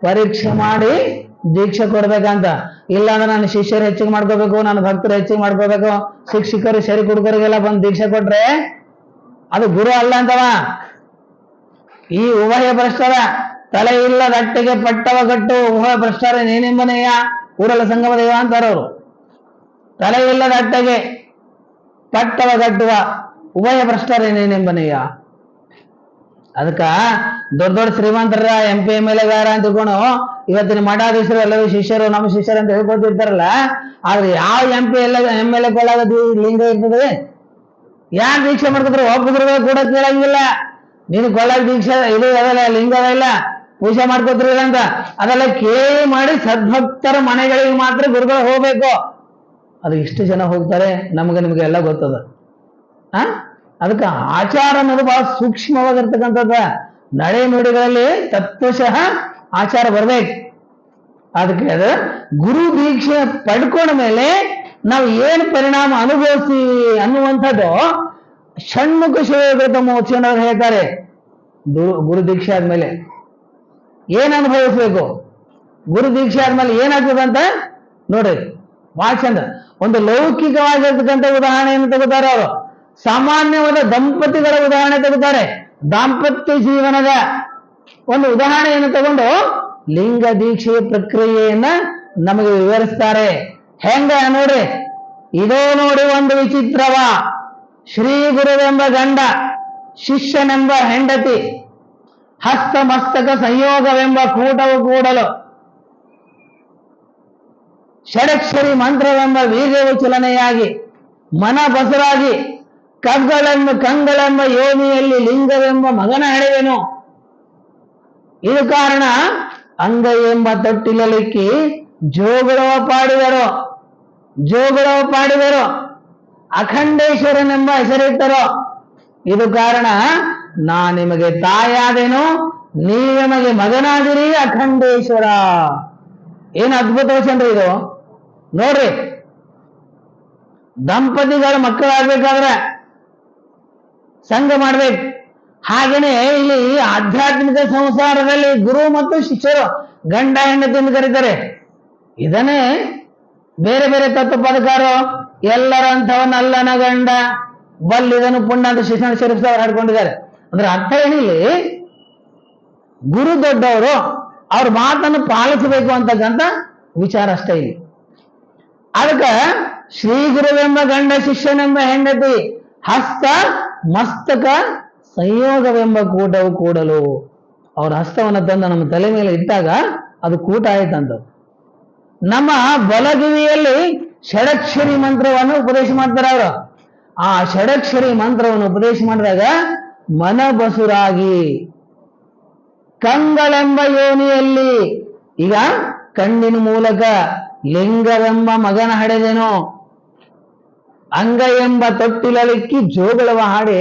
ಪರೀಕ್ಷೆ ಮಾಡಿ ದೀಕ್ಷೆ ಕೊಡ್ಬೇಕಂತ. ಇಲ್ಲ ಅಂದ್ರೆ ನನ್ನ ಶಿಷ್ಯರು ಹೆಚ್ಚಿಗೆ ಮಾಡ್ಕೋಬೇಕು, ನನ್ನ ಭಕ್ತರು ಹೆಚ್ಚಿಗೆ ಮಾಡ್ಕೋಬೇಕು, ಶಿಕ್ಷಕರು ಸರಿ ಕುಡುಕರಿಗೆಲ್ಲ ಬಂದು ದೀಕ್ಷೆ ಕೊಟ್ರೆ ಅದು ಗುರು ಅಲ್ಲ ಅಂತವ. ಈ ಉಭಯ ಭ್ರಷ್ಟರ ತಲೆ ಇಲ್ಲದಟ್ಟಿಗೆ ಪಟ್ಟವ ಗಟ್ಟು ಉಭಯ ಭ್ರಷ್ಟರ ನೇನೆಂಬನೆಯ ಕೂಡಲ ಸಂಗಮ ದೇವ ಅಂತಾರವರು. ತಲೆ ಇಲ್ಲದಟ್ಟಗೆ ಪಟ್ಟವ ಗಟ್ಟುವ ಉಭಯ ಭ್ರಷ್ಟರ ನೇನೆಂಬನೆಯ. ಅದಕ್ಕ ದೊಡ್ಡ ದೊಡ್ಡ ಶ್ರೀಮಂತರ MP MLA ಗಾರ ಅಂತ ತಿಳ್ಕೊಂಡು ಇವತ್ತಿನ ಮಠಾಧೀಶರು ಎಲ್ಲರೂ ಶಿಷ್ಯರು ನಮ್ಮ ಶಿಷ್ಯರು ಅಂತ ಹೇಳ್ಕೊತಿರ್ತಾರಲ್ಲ, ಆದ್ರೆ ಯಾವ MP MLA ಗಳಾಗ ಲಿಂಗ ಇರ್ತದೆ? ಯಾರು ದೀಕ್ಷೆ ಮಾಡ್ಕೊತಾರೆ? ಒಬ್ಬರು ಕೂಡ ಕೇಳಂಗಿಲ್ಲ, ನೀನು ಕೊಳ್ಳಾಗ ದೀಕ್ಷೆ ಇದು ಅದಲ್ಲ, ಲಿಂಗ ಇಲ್ಲ, ಪೂಜೆ ಮಾಡ್ಕೋತಿರಲ್ಲ ಅಂತ. ಅದೆಲ್ಲ ಕೇಳಿ ಮಾಡಿ ಸದ್ಭಕ್ತರ ಮನೆಗಳಿಗೆ ಮಾತ್ರ ಗುರುಗಳು ಹೋಗ್ಬೇಕು. ಅದು ಇಷ್ಟು ಜನ ಹೋಗ್ತಾರೆ, ನಿಮ್ಗೆ ಎಲ್ಲ ಗೊತ್ತದ. ಅದಕ್ಕೆ ಆಚಾರ ಅನ್ನೋದು ಬಹಳ ಸೂಕ್ಷ್ಮವಾಗಿರ್ತಕ್ಕಂಥದ್ದ. ನಡೆ ನುಡಿಗಳಲ್ಲಿ ತತ್ವಶಃ ಆಚಾರ ಬರ್ಬೇಕು. ಅದಕ್ಕೆ ಅದು ಗುರು ದೀಕ್ಷೆ ಪಡ್ಕೊಂಡ ಮೇಲೆ ನಾವು ಏನು ಪರಿಣಾಮ ಅನುಭವಿಸ್ತೀವಿ ಅನ್ನುವಂಥದ್ದು ಷಣ್ಮುಖ ಶಿವಕೃತ ಮೋಕ್ಷನವ್ರು ಹೇಳ್ತಾರೆ. ಗುರು ದೀಕ್ಷೆ ಆದ್ಮೇಲೆ ಏನ್ ಅನುಭವಿಸ್ಬೇಕು, ಗುರು ದೀಕ್ಷೆ ಆದ್ಮೇಲೆ ಏನಾಗ್ತದಂತ ನೋಡ್ರಿ, ಬಹಳ ಚಂದ. ಒಂದು ಲೌಕಿಕವಾಗಿರ್ತಕ್ಕಂಥ ಉದಾಹರಣೆಯನ್ನು ತೆಗುತ್ತಾರೆ ಅವರು. ಸಾಮಾನ್ಯವಾದ ದಂಪತಿಗಳ ಉದಾಹರಣೆ ತೆಗುತ್ತಾರೆ. ದಾಂಪತ್ಯ ಜೀವನದ ಒಂದು ಉದಾಹರಣೆಯನ್ನು ತಗೊಂಡು ಲಿಂಗ ದೀಕ್ಷೆಯ ಪ್ರಕ್ರಿಯೆಯನ್ನ ನಮಗೆ ವಿವರಿಸ್ತಾರೆ. ಹೆಂಗ ನೋಡ್ರಿ, ಇದೋ ನೋಡಿ ಒಂದು ವಿಚಿತ್ರವ. ಶ್ರೀ ಗುರುವೆಂಬ ಗಂಡ, ಶಿಷ್ಯನೆಂಬ ಹೆಂಡತಿ, ಹಸ್ತ ಮಸ್ತಕ ಸಂಯೋಗವೆಂಬ ಕೂಟವು ಕೂಡಲು, ಷಡಕ್ಷರಿ ಮಂತ್ರವೆಂಬ ವೀರ್ಯವು ಚಲನೆಯಾಗಿ, ಮನ ಬಸರಾಗಿ, ಕಂಗಳೆಂಬ ಯೋನಿಯಲ್ಲಿ ಲಿಂಗವೆಂಬ ಮಗನ ಹಳೆವೆನು. ಇದು ಕಾರಣ ಅಂಗ ಎಂಬ ತೊಟ್ಟಿಲಲಿಕ್ಕಿ ಜೋಗುಳವ ಪಾಡಿದರು, ಅಖಂಡೇಶ್ವರನೆಂಬ ಹೆಸರಿಟ್ಟರು. ಇದು ಕಾರಣ ನಾ ನಿಮಗೆ ತಾಯಾದೆನು, ನೀವು ನಮಗೆ ಮಗನಾದಿರಿ ಅಖಂಡೇಶ್ವರ. ಏನು ಅದ್ಭುತ ವಚನ ಇದು ನೋಡ್ರಿ. ದಂಪತಿಗಳ ಮಕ್ಕಳಾಗ್ಬೇಕಾದ್ರೆ ಸಂಘ ಮಾಡ್ಬೇಕು. ಹಾಗೇನೆ ಇಲ್ಲಿ ಆಧ್ಯಾತ್ಮಿಕ ಸಂಸಾರದಲ್ಲಿ ಗುರು ಮತ್ತು ಶಿಷ್ಯರು ಗಂಡ ಹೆಂಡತಿ ಎಂದು ಕರೀತಾರೆ. ಇದನ್ನೇ ಬೇರೆ ಬೇರೆ ತತ್ವಪದಕಾರರು ಎಲ್ಲರಂಥವನಲ್ಲನ ಗಂಡ ಬಲ್ಲಿದನು ಪುಣ್ಯ ಅಂತ ಶಿಕ್ಷಣ ಶರೀಫ್ ಅವರು ಹಾಡ್ಕೊಂಡಿದ್ದಾರೆ. ಅಂದ್ರೆ ಅರ್ಥ ಏನಿಲ್ಲಿ, ಗುರು ದೊಡ್ಡವರು, ಅವ್ರ ಮಾತನ್ನು ಪಾಲಿಸಬೇಕು ಅಂತಕ್ಕಂಥ ವಿಚಾರ ಅಷ್ಟೇ ಇಲ್ಲಿ. ಅದಕ್ಕೆ ಶ್ರೀ ಗುರುವೆಂಬ ಗಂಡ, ಶಿಷ್ಯನೆಂಬ ಹೆಂಡತಿ, ಹಸ್ತ ಮಸ್ತಕ ಸಂಯೋಗವೆಂಬ ಕೂಟವು ಕೂಡಲು. ಅವ್ರ ಹಸ್ತವನ್ನು ತಂದು ನಮ್ಮ ತಲೆ ಮೇಲೆ ಇಟ್ಟಾಗ ಅದು ಕೂಟ ಆಯ್ತಂತ. ನಮ್ಮ ಬಲಗಿವಿಯಲ್ಲಿ ಷಡಕ್ಷರಿ ಮಂತ್ರವನ್ನು ಉಪದೇಶ ಮಾಡ್ತಾರೆ ಅವರು. ಆ ಷಡಕ್ಷರಿ ಮಂತ್ರವನ್ನು ಉಪದೇಶ ಮಾಡಿದಾಗ ಮನ ಬಸುರಾಗಿ, ಕಂಗಳೆಂಬ ಯೋನಿಯಲ್ಲಿ, ಈಗ ಕಣ್ಣಿನ ಮೂಲಕ ಲಿಂಗವೆಂಬ ಮಗನ ಹಡೆದೆನು, ಅಂಗ ಎಂಬ ತೊಟ್ಟಿಲಲಿಕ್ಕಿ ಜೋಗಳವ ಹಾಡಿ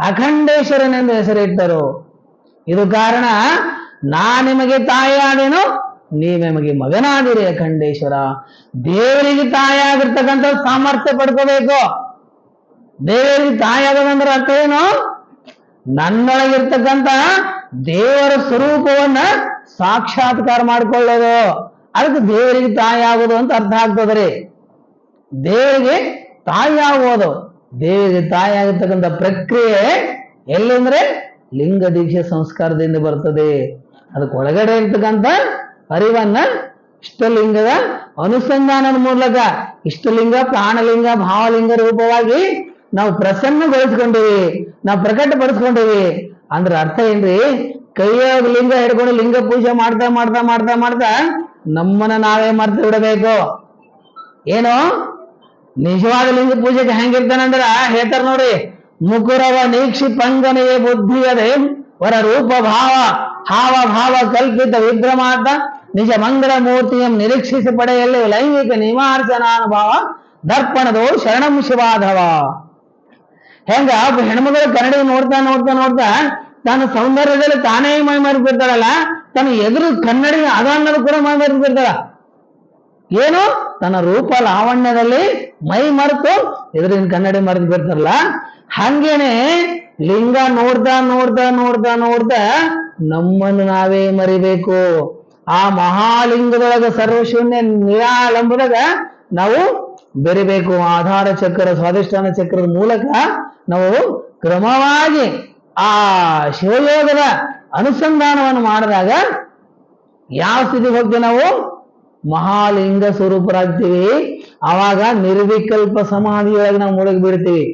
ಅಖಂಡೇಶ್ವರನೆಂದು ಹೆಸರಿಟ್ಟರು. ಇದು ಕಾರಣ ನಾ ನಿಮಗೆ ತಾಯಿಯಾದೆನು, ನೀವ್ ನಮಗೆ ಮಗನಾದಿರಿ ಅಖಂಡೇಶ್ವರ. ದೇವರಿಗೆ ತಾಯಿಯಾಗಿರ್ತಕ್ಕಂಥ ಸಾಮರ್ಥ್ಯ ಪಡ್ಕೋಬೇಕು. ದೇವರಿಗೆ ತಾಯಿಯಾಗದಂದ್ರೆ ಅರ್ಥ ಏನು? ನನ್ನೊಳಗಿರ್ತಕ್ಕಂಥ ದೇವರ ಸ್ವರೂಪವನ್ನ ಸಾಕ್ಷಾತ್ಕಾರ ಮಾಡಿಕೊಳ್ಳೋದು. ಅದಕ್ಕೆ ದೇವರಿಗೆ ತಾಯಿ ಆಗೋದು ಅಂತ ಅರ್ಥ ಆಗ್ತದ್ರಿ. ದೇವರಿಗೆ ತಾಯಿ ಆಗೋದು, ದೇವರಿಗೆ ತಾಯಿ ಆಗಿರ್ತಕ್ಕಂಥ ಪ್ರಕ್ರಿಯೆ ಎಲ್ಲಿಂದ್ರೆ ಲಿಂಗ ದೀಕ್ಷೆ ಸಂಸ್ಕಾರದಿಂದ ಬರ್ತದೆ. ಅದಕ್ಕೆ ಒಳಗಡೆ ಇರ್ತಕ್ಕಂಥ ಅರಿವನ್ನ ಇಷ್ಟಲಿಂಗದ ಅನುಸಂಧಾನದ ಮೂಲಕ ಇಷ್ಟಲಿಂಗ, ಪ್ರಾಣಲಿಂಗ, ಭಾವಲಿಂಗ ರೂಪವಾಗಿ ನಾವು ಪ್ರಸನ್ನಗೊಳಿಸ್ಕೊಂಡಿವಿ, ನಾವು ಪ್ರಕಟಪಡಿಸ್ಕೊಂಡಿವಿ. ಅಂದ್ರೆ ಅರ್ಥ ಏನ್ರಿ? ಕೈಯಾಗ ಲಿಂಗ ಹಿಡ್ಕೊಂಡು ಲಿಂಗ ಪೂಜೆ ಮಾಡ್ತಾ ಮಾಡ್ತಾ ಮಾಡ್ತಾ ಮಾಡ್ತಾ ನಮ್ಮನ್ನ ನಾವೇ ಮರ್ತು ಬಿಡಬೇಕು. ಏನು ನಿಜವಾದ ಲಿಂಗ ಪೂಜೆಗೆ ಹೆಂಗಿರ್ತಾನಂದ್ರ ಹೇಳ್ತಾರ ನೋಡಿ, ಮುಕುರವ ನೀಕ್ಷಿ ಪಂಗನೆಯೇ ಬುದ್ಧಿಯದೆ ವರ ರೂಪ ಭಾವ ಹಾವ ಭಾವ ಕಲ್ಪಿತ ವಿಭ್ರಮಾರ್ಥ ನಿಜ ಮಂಗಳ ಮೂರ್ತಿಯಂ ನಿರೀಕ್ಷಿಸಿ ಪಡೆಯಲ್ಲಿ ಲೈಂಗಿಕ ನಿಮಾರ್ಜನಾನುಭವ ದರ್ಪಣದೋ ಶರಣಂ ಶಿವಾಧವ. ಹೆಂಗ ಹೆಣ್ಮಗಳು ಕನ್ನಡಿ ನೋಡ್ತಾ ನೋಡ್ತಾ ನೋಡ್ತಾ ತಾನು ಸೌಂದರ್ಯದಲ್ಲಿ ತಾನೇ ಮೈ ಮರೆತಿರ್ತಾಳಲ್ಲ, ತನ್ನ ಎದುರು ಕನ್ನಡಿ ಅದ ಅನ್ನೋದು ಕೂಡ ಮೈ ಮರೆತಿರ್ತಾಳ. ಏನು ತನ್ನ ರೂಪ ಲಾವಣ್ಯದಲ್ಲಿ ಮೈ ಮರೆತು ಎದುರಿನ ಕನ್ನಡಿ ಮರೆತು ಬಿಡ್ತಾರಲ್ಲ, ಹಂಗೇನೆ ಲಿಂಗ ನೋಡ್ತಾ ನೋಡ್ತಾ ನೋಡ್ತಾ ನೋಡ್ತಾ ನಮ್ಮನ್ನು ನಾವೇ ಮರಿಬೇಕು. ಆ ಮಹಾಲಿಂಗದೊಳಗ ಸರ್ವಶೂನ್ಯ ನಿರಾಳಂಬದಾಗ ನಾವು ಬೆರಿಬೇಕು. ಆಧಾರ ಚಕ್ರ, ಸ್ವಾಧಿಷ್ಠಾನ ಚಕ್ರದ ಮೂಲಕ ನಾವು ಕ್ರಮವಾಗಿ ಆ ಶಿವಯೋಗದ ಅನುಸಂಧಾನವನ್ನು ಮಾಡಿದಾಗ ಯಾವ ಸ್ಥಿತಿಗೆ ಹೋಗ್ತೀವಿ? ನಾವು ಮಹಾಲಿಂಗ ಸ್ವರೂಪರಾಗ್ತೀವಿ. ಆವಾಗ ನಿರ್ವಿಕಲ್ಪ ಸಮಾಧಿಯೊಳಗೆ ನಾವು ಮುಳುಗಿ ಬಿಡ್ತೀವಿ.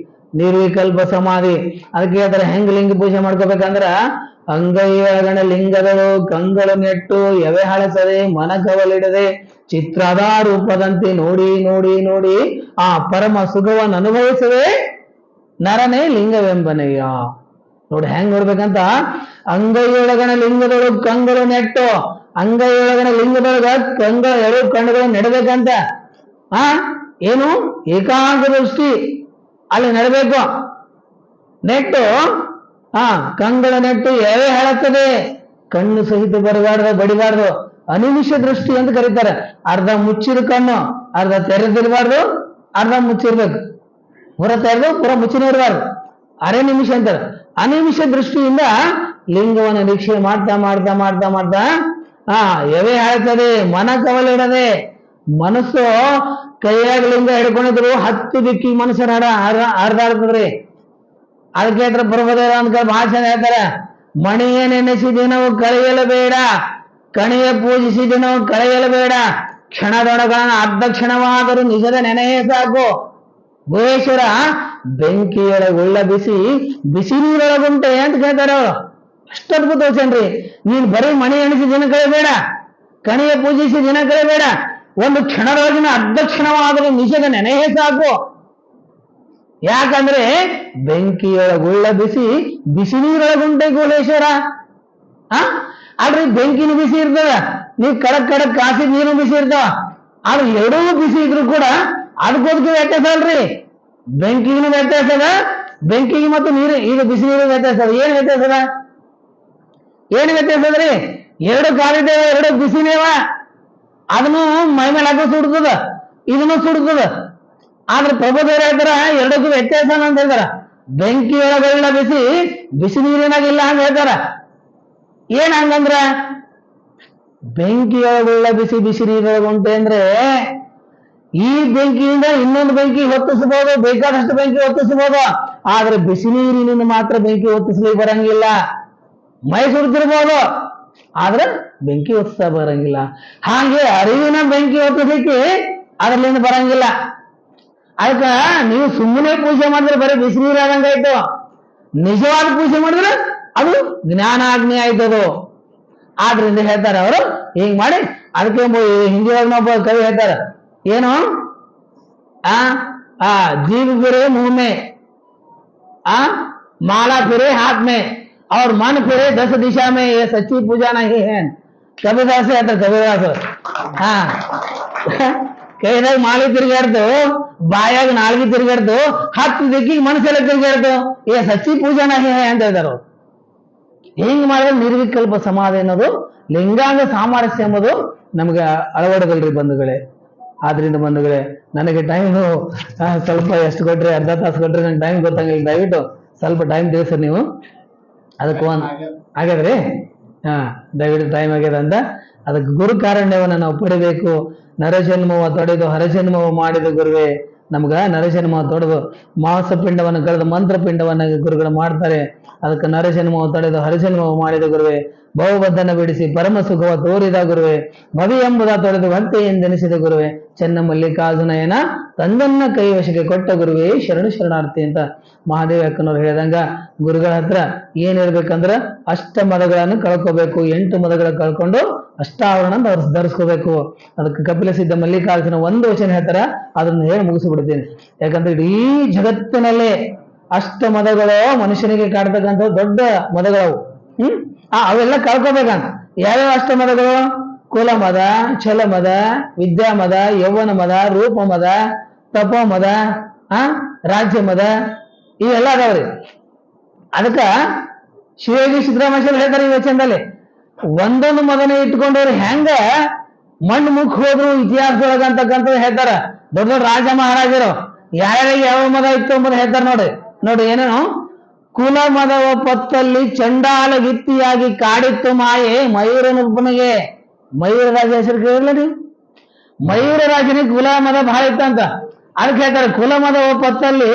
ನಿರ್ವಿಕಲ್ಪ ಸಮಾಧಿ. ಅದಕ್ಕೆ ಹೇಳ್ತಾರೆ ಹೆಂಗ್ ಲಿಂಗ ಪೂಜೆ ಮಾಡ್ಕೋಬೇಕಂದ್ರ, ಅಂಗೈಯೊಳಗಣ ಲಿಂಗದಳು ಕಂಗಳು ನೆಟ್ಟು ಎವೆ ಹಳಸದೆ ಮನಕವಲಿಡದೆ ಚಿತ್ರದ ರೂಪದಂತೆ ನೋಡಿ ನೋಡಿ ನೋಡಿ ಆ ಪರಮ ಸುಖವನ್ನು ಅನುಭವಿಸದೆ ನರನೇ ಲಿಂಗವೆಂಬನೆಯ. ನೋಡಿ ಹೆಂಗ್ ನೋಡ್ಬೇಕಂತ, ಅಂಗೈಯೊಳಗಣ ಲಿಂಗದಳು ಕಂಗಳು ನೆಟ್ಟು, ಅಂಗೈಯೊಳಗಣ ಲಿಂಗದೊಳಗ ಕಂಗಳ ಎರಡು ಕಣ್ಣುಗಳು ನೆಡಬೇಕಂತ. ಏನು ಏಕಾಂಗ ದೃಷ್ಟಿ ಅಲ್ಲಿ ನೆಡಬೇಕು. ನೆಟ್ಟು ಕಂಗಳ ನೆಟ್ಟು ಎವೆ ಹೇಳುತ್ತದೆ, ಕಣ್ಣು ಸಹಿತ ಬರಬಾರ್ದು, ಬಡಿಬಾರ್ದು. ಅನಿಮಿಷ ದೃಷ್ಟಿ ಅಂತ ಕರೀತಾರೆ. ಅರ್ಧ ಮುಚ್ಚಿದ ಕಣ್ಣು, ಅರ್ಧ ತೆರೆದಿರಬಾರ್ದು, ಅರ್ಧ ಮುಚ್ಚಿರ್ಬೇಕು. ಪುರ ತೆರೆದು ಪುರ ಮುಚ್ಚಿನ ಇರಬಾರ್ದು. ಅರೆ ನಿಮಿಷ ಅಂತಾರೆ. ಅನಿಮಿಷ ದೃಷ್ಟಿಯಿಂದ ಲಿಂಗವನ್ನು ನಿರೀಕ್ಷೆ ಮಾಡ್ತಾ ಮಾಡ್ತಾ ಮಾಡ್ತಾ ಮಾಡ್ತಾ ಎವೆ ಹೇಳ್ತದೆ, ಮನ ಕವಲಿಡದೆ. ಮನಸ್ಸು ಕೈಯಾಗ ಲಿಂಗ ಹಿಡ್ಕೊಂಡಿದ್ರು 10 ದಿಕ್ಕಿಗೆ ಮನುಷ್ಯರ ಹರಿದಾಡ್ತದ್ರಿ. ಅದಕ್ಕೆ ಹೇಳ್ತಾರೆ ಪ್ರಭುದೇವ ಅಂತ ಭಾಷಣ ಹೇಳ್ತಾರೆ, ಮಣಿಯ ನೆನೆಸಿದ ನಾವು ಕಳೆಯಲು ಬೇಡ, ಕಣಿಯ ಪೂಜಿಸಿದ ನಾವು ಕಳೆಯಲು ಬೇಡ, ಕ್ಷಣದೊಳಗಳನ್ನು ಅರ್ಧ ಕ್ಷಣವಾದರೂ ನಿಜದ ನೆನೆಯೇ ಸಾಕು. ಗುಹೇಶ್ವರ ಬೆಂಕಿಯೊಳಗುಳ್ಳ ಬಿಸಿ ಬಿಸಿ ನೀರೊಳಗುಂಟೆ ಅಂತ ಕೇಳ್ತಾರೆ ಅವರು. ಅಷ್ಟು ಅದ್ಭುತ ವಚನ್ರಿ. ನೀನ್ ಬರೀ ಮಣಿ ಎಣಿಸಿ ದಿನ ಕಳೆಬೇಡ, ಕಣಿಯ ಪೂಜಿಸಿ ದಿನ ಕಳೆಬೇಡ, ಒಂದು ಕ್ಷಣದೊಳಗಿನ ಅರ್ಧ ಕ್ಷಣವಾದರೂ ನಿಜದ ನೆನೆಯೇ ಸಾಕು. ಯಾಕಂದ್ರೆ ಬೆಂಕಿಯೊಳಗುಳ್ಳ ಬಿಸಿ ಬಿಸಿ ನೀರೊಳಗುಂಟೆ ಗುಹೇಶ್ವರ. ಆದ್ರೆ ಬೆಂಕಿನೂ ಬಿಸಿ ಇರ್ತದ, ನೀವು ಕಡಕ್ ಕಡಕ್ ಕಾಸಿ ನೀರು ಬಿಸಿ ಇರ್ತಾವ. ಆದ್ರೆ ಎರಡೂ ಬಿಸಿ ಇದ್ರು ಕೂಡ ಅದಕ್ಕೋದಕ್ಕೆ ವ್ಯತ್ಯಾಸ ಅಲ್ರಿ. ಬೆಂಕಿಗೂ ವ್ಯತ್ಯಾಸ ಅದ, ಬೆಂಕಿಗೆ ಮತ್ತು ನೀರು ಈಗ ಬಿಸಿ ನೀರು ವ್ಯತ್ಯಾಸ ಅದ. ಏನ್ ವ್ಯತ್ಯಾಸ ಅದ? ಏನ್ ವ್ಯತ್ಯಾಸ ಅದ್ರಿ? ಎರಡು ಕಾಲಿದ್ದೇವ, ಎರಡು ಬಿಸಿನೇವ. ಅದನ್ನು ಮೈ ಮೇಲೆ ಹಾಕೋ ಸುಡ್ತದ, ಇದನ್ನು ಸುಡ್ತದ. ಆದ್ರೆ ಪ್ರಭುದೇವರು ಹೇಳ್ತಾರ ಎರಡಕ್ಕೂ ವ್ಯತ್ಯಾಸ ಅಂತ ಹೇಳ್ತಾರ. ಬೆಂಕಿಯೊಳಗೆಲ್ಲ ಬಿಸಿ ಬಿಸಿ ನೀರಿನಾಗಿಲ್ಲ ಅಂತ ಹೇಳ್ತಾರ. ಏನ್ ಹಂಗಂದ್ರ ಬೆಂಕಿಯೊಳಗುಳ್ಳ ಬಿಸಿ ಬಿಸಿ ನೀರೊಳಗುಂಟೆ ಅಂದ್ರೆ ಈ ಬೆಂಕಿಯಿಂದ ಇನ್ನೊಂದು ಬೆಂಕಿ ಹೊತ್ತಿಸಬಹುದು, ಬೇಕಾದಷ್ಟು ಬೆಂಕಿ ಹೊತ್ತಿಸಬಹುದು. ಆದ್ರೆ ಬಿಸಿ ನೀರಿನಿಂದ ಮಾತ್ರ ಬೆಂಕಿ ಹೊತ್ತಿಸ್ಲಿಕ್ಕೆ ಬರಂಗಿಲ್ಲ. ಮೈ ಸುಡ್ತಿರ್ಬೋದು, ಆದ್ರೆ ಬೆಂಕಿ ಹೊತ್ತಿಸ ಬರಂಗಿಲ್ಲ. ಹಾಗೆ ಅರಿವಿನ ಬೆಂಕಿ ಹೊತ್ತಿಸ್ಲಿಕ್ಕೆ ಅದರಿಂದ ಬರಂಗಿಲ್ಲ. ಅದಕ್ಕ ನೀವು ಸುಮ್ಮನೆ ಪೂಜೆ ಮಾಡಿದ್ರೆ ಬರೀ ಬಿಸಿ ನೀರು ಆದಂಗಾಯ್ತು. ನಿಜವಾದ ಪೂಜೆ ಮಾಡಿದ್ರೆ ಅದು ಜ್ಞಾನಾಗ್ನಿ ಆಯ್ತದು. ಆದ್ರಿಂದ ಹೇಳ್ತಾರೆ ಅವರು ಹಿಂಗ್ ಮಾಡಿ. ಅದಕ್ಕೆ ಹಿಂದಿ ಒಬ್ಬ ಕವಿ ಹೇಳ್ತಾರೆ, ಏನು जीव फिरे मुंह में, माला फिरे हाथ में और मन फिरे 10 दिशा में, ये सच्ची पूजा नहीं है. कबीरदास ಹೇಳ್ತಾರೆ, ಕಬೀರದಾಸ. ಕೈದಾಗ ಮಾಲಿ ತಿರುಗಾಡ್ತು, ಬಾಯಾಗ ನಾಲ್ಗಿ ತಿರುಗಾಡ್ತು, 10 ದಿಕ್ಕಿಗೆ ಮನಸ್ಸೆಲ್ಲ ತಿರುಗಾಡ್ತು, ಏ ಸಚ್ಚಿ ಪೂಜಾ ನಹಿ ಹೈ ಅಂತ ಹೇಳ್ತಾರ. ಹಿಂಗ್ ಮಾಡಿದ್ರೆ ನಿರ್ವಿಕಲ್ಪ ಸಮಾಧಿ ಅನ್ನೋದು, ಲಿಂಗಾಂಗ ಸಾಮರಸ್ಯ ಎಂಬುದು ನಮ್ಗೆ ಅಳವಡದಲ್ರಿ ಬಂಧುಗಳೇ. ಆದ್ರಿಂದ ಬಂಧುಗಳೇ, ನನಗೆ ಟೈಮು ಸ್ವಲ್ಪ ಎಷ್ಟು ಕೊಟ್ರೆ, ಅರ್ಧ ತಾಸು ಕೊಟ್ರೆ ನಂಗೆ ಟೈಮ್ ಗೊತ್ತಂಗಿಲ್ಲ. ದಯವಿಟ್ಟು ಸ್ವಲ್ಪ ಟೈಮ್ ತಿಳಿಸ್ರಿ ನೀವು. ಅದಕ್ಕೆ ಆಗ್ಯದ್ರಿ? ದಯವಿಟ್ಟು ಟೈಮ್ ಆಗ್ಯದ ಅಂತ. ಅದಕ್ಕೆ ಗುರು ಕಾರಣ್ಯವನ್ನು ನಾವು ಪಡಿಬೇಕು. ನರಜನ್ಮವ ತೊಡೆದು ಹರಜನ್ಮವ ಮಾಡಿದ ಗುರುವೇ. ನಮ್ಗ ನರಜನ್ಮವ ತೊಡೆದು ಮಾಂಸ ಪಿಂಡವನ್ನು ಕಳೆದು ಮಂತ್ರ ಪಿಂಡವನ್ನ ಗುರುಗಳು ಮಾಡ್ತಾರೆ. ಅದಕ್ಕೆ ನರಜನ್ಮವ ತೊಡೆದು ಹರಜನ್ಮವ ಮಾಡಿದ ಗುರುವೇ. ಬಹುಬದ್ಧನ ಬಿಡಿಸಿ ಪರಮ ಸುಖವ ತೋರಿದ ಗುರುವೆ, ಮವಿ ಎಂಬುದ ತೊಳೆದು ಭಕ್ತಿ ಎಂದೆನಿಸಿದ ಗುರುವೆ, ಚೆನ್ನ ಮಲ್ಲಿಕಾರ್ಜುನಯನ ತಂದನ್ನ ಕೈ ವಶಕ್ಕೆ ಕೊಟ್ಟ ಗುರುವೇ ಶರಣು ಶರಣಾರ್ಥಿ ಅಂತ ಮಹಾದೇವ ಅಕ್ಕನವ್ರು ಹೇಳಿದಂಗ ಗುರುಗಳ ಹತ್ರ ಏನಿರ್ಬೇಕಂದ್ರ ಅಷ್ಟ ಮದಗಳನ್ನು ಕಳ್ಕೋಬೇಕು. 8 ಮದಗಳ ಕಳ್ಕೊಂಡು ಅಷ್ಟಾವರಣ ಧರಿಸ್ಕೋಬೇಕು. ಅದಕ್ಕೆ ಕಪಿಲ ಸಿದ್ಧ ಮಲ್ಲಿಕಾರ್ಜುನ ಒಂದು ವಚನ ಹೇಳ್ತಾರ, ಅದನ್ನ ಹೇಳಿ ಮುಗಿಸಿಬಿಡ್ತೀನಿ. ಯಾಕಂದ್ರೆ ಇಡೀ ಜಗತ್ತಿನಲ್ಲೇ ಅಷ್ಟ ಮದಗಳು ಮನುಷ್ಯನಿಗೆ ಕಾಡ್ತಕ್ಕಂಥ ದೊಡ್ಡ ಮದಗಳವು. ಅವೆಲ್ಲ ಕಳ್ಕೋಬೇಕಂತ. ಯಾವ್ಯಾವ ಅಷ್ಟ ಮದಗಳು? ಕುಲ ಮದ, ಛಲ ಮದ, ವಿದ್ಯಾ ಮದ, ಯೌವನ ಮದ, ರೂಪ ಮದ, ತಪೋ ಮದ, ರಾಜ್ಯ ಮದ, ಇವೆಲ್ಲ ಅದಾವ್ರಿ. ಅದಕ್ಕ ಶಿವಾಜಿ ಸಿದ್ದರಾಮೇಶ್ವರ ಹೇಳ್ತಾರೆ ಈ ವಚನದಲ್ಲಿ, ಒಂದೊಂದು ಮದನ ಇಟ್ಕೊಂಡವ್ರು ಹೆಂಗ ಮಣ್ಣು ಮುಖ ಹೋದ್ರು ಇತಿಹಾಸದೊಳಗ ಅಂತಕ್ಕಂಥದ್ದು ಹೇಳ್ತಾರ. ದೊಡ್ಡ ದೊಡ್ಡ ರಾಜ ಮಹಾರಾಜರು ಯಾರ್ಯಾರಿಗೆ ಯಾವ ಮದ ಇತ್ತು ಎಂಬುದು ಹೇಳ್ತಾರ. ನೋಡಿ ಏನೇನು, ಕುಲ ಮದವ ಪತ್ತಲ್ಲಿ ಚಂಡಾಲ ಗಿತ್ತಿಯಾಗಿ ಕಾಡಿತ್ತು ಮಾಯೆ ಮಯೂರನೊಬ್ಬನಿಗೆ. ಮಯೂರ ರಾಜ ಹೆಸರು ಕೇಳಿಲ್ಲ ನೀವು? ಮಯೂರ ರಾಜನಿಗೆ ಕುಲ ಮದ ಬಹಳ ಇತ್ತಂತ. ಅದಕ್ಕೆ ಹೇಳ್ತಾರೆ, ಕುಲ ಮದವ ಪತ್ತಲ್ಲಿ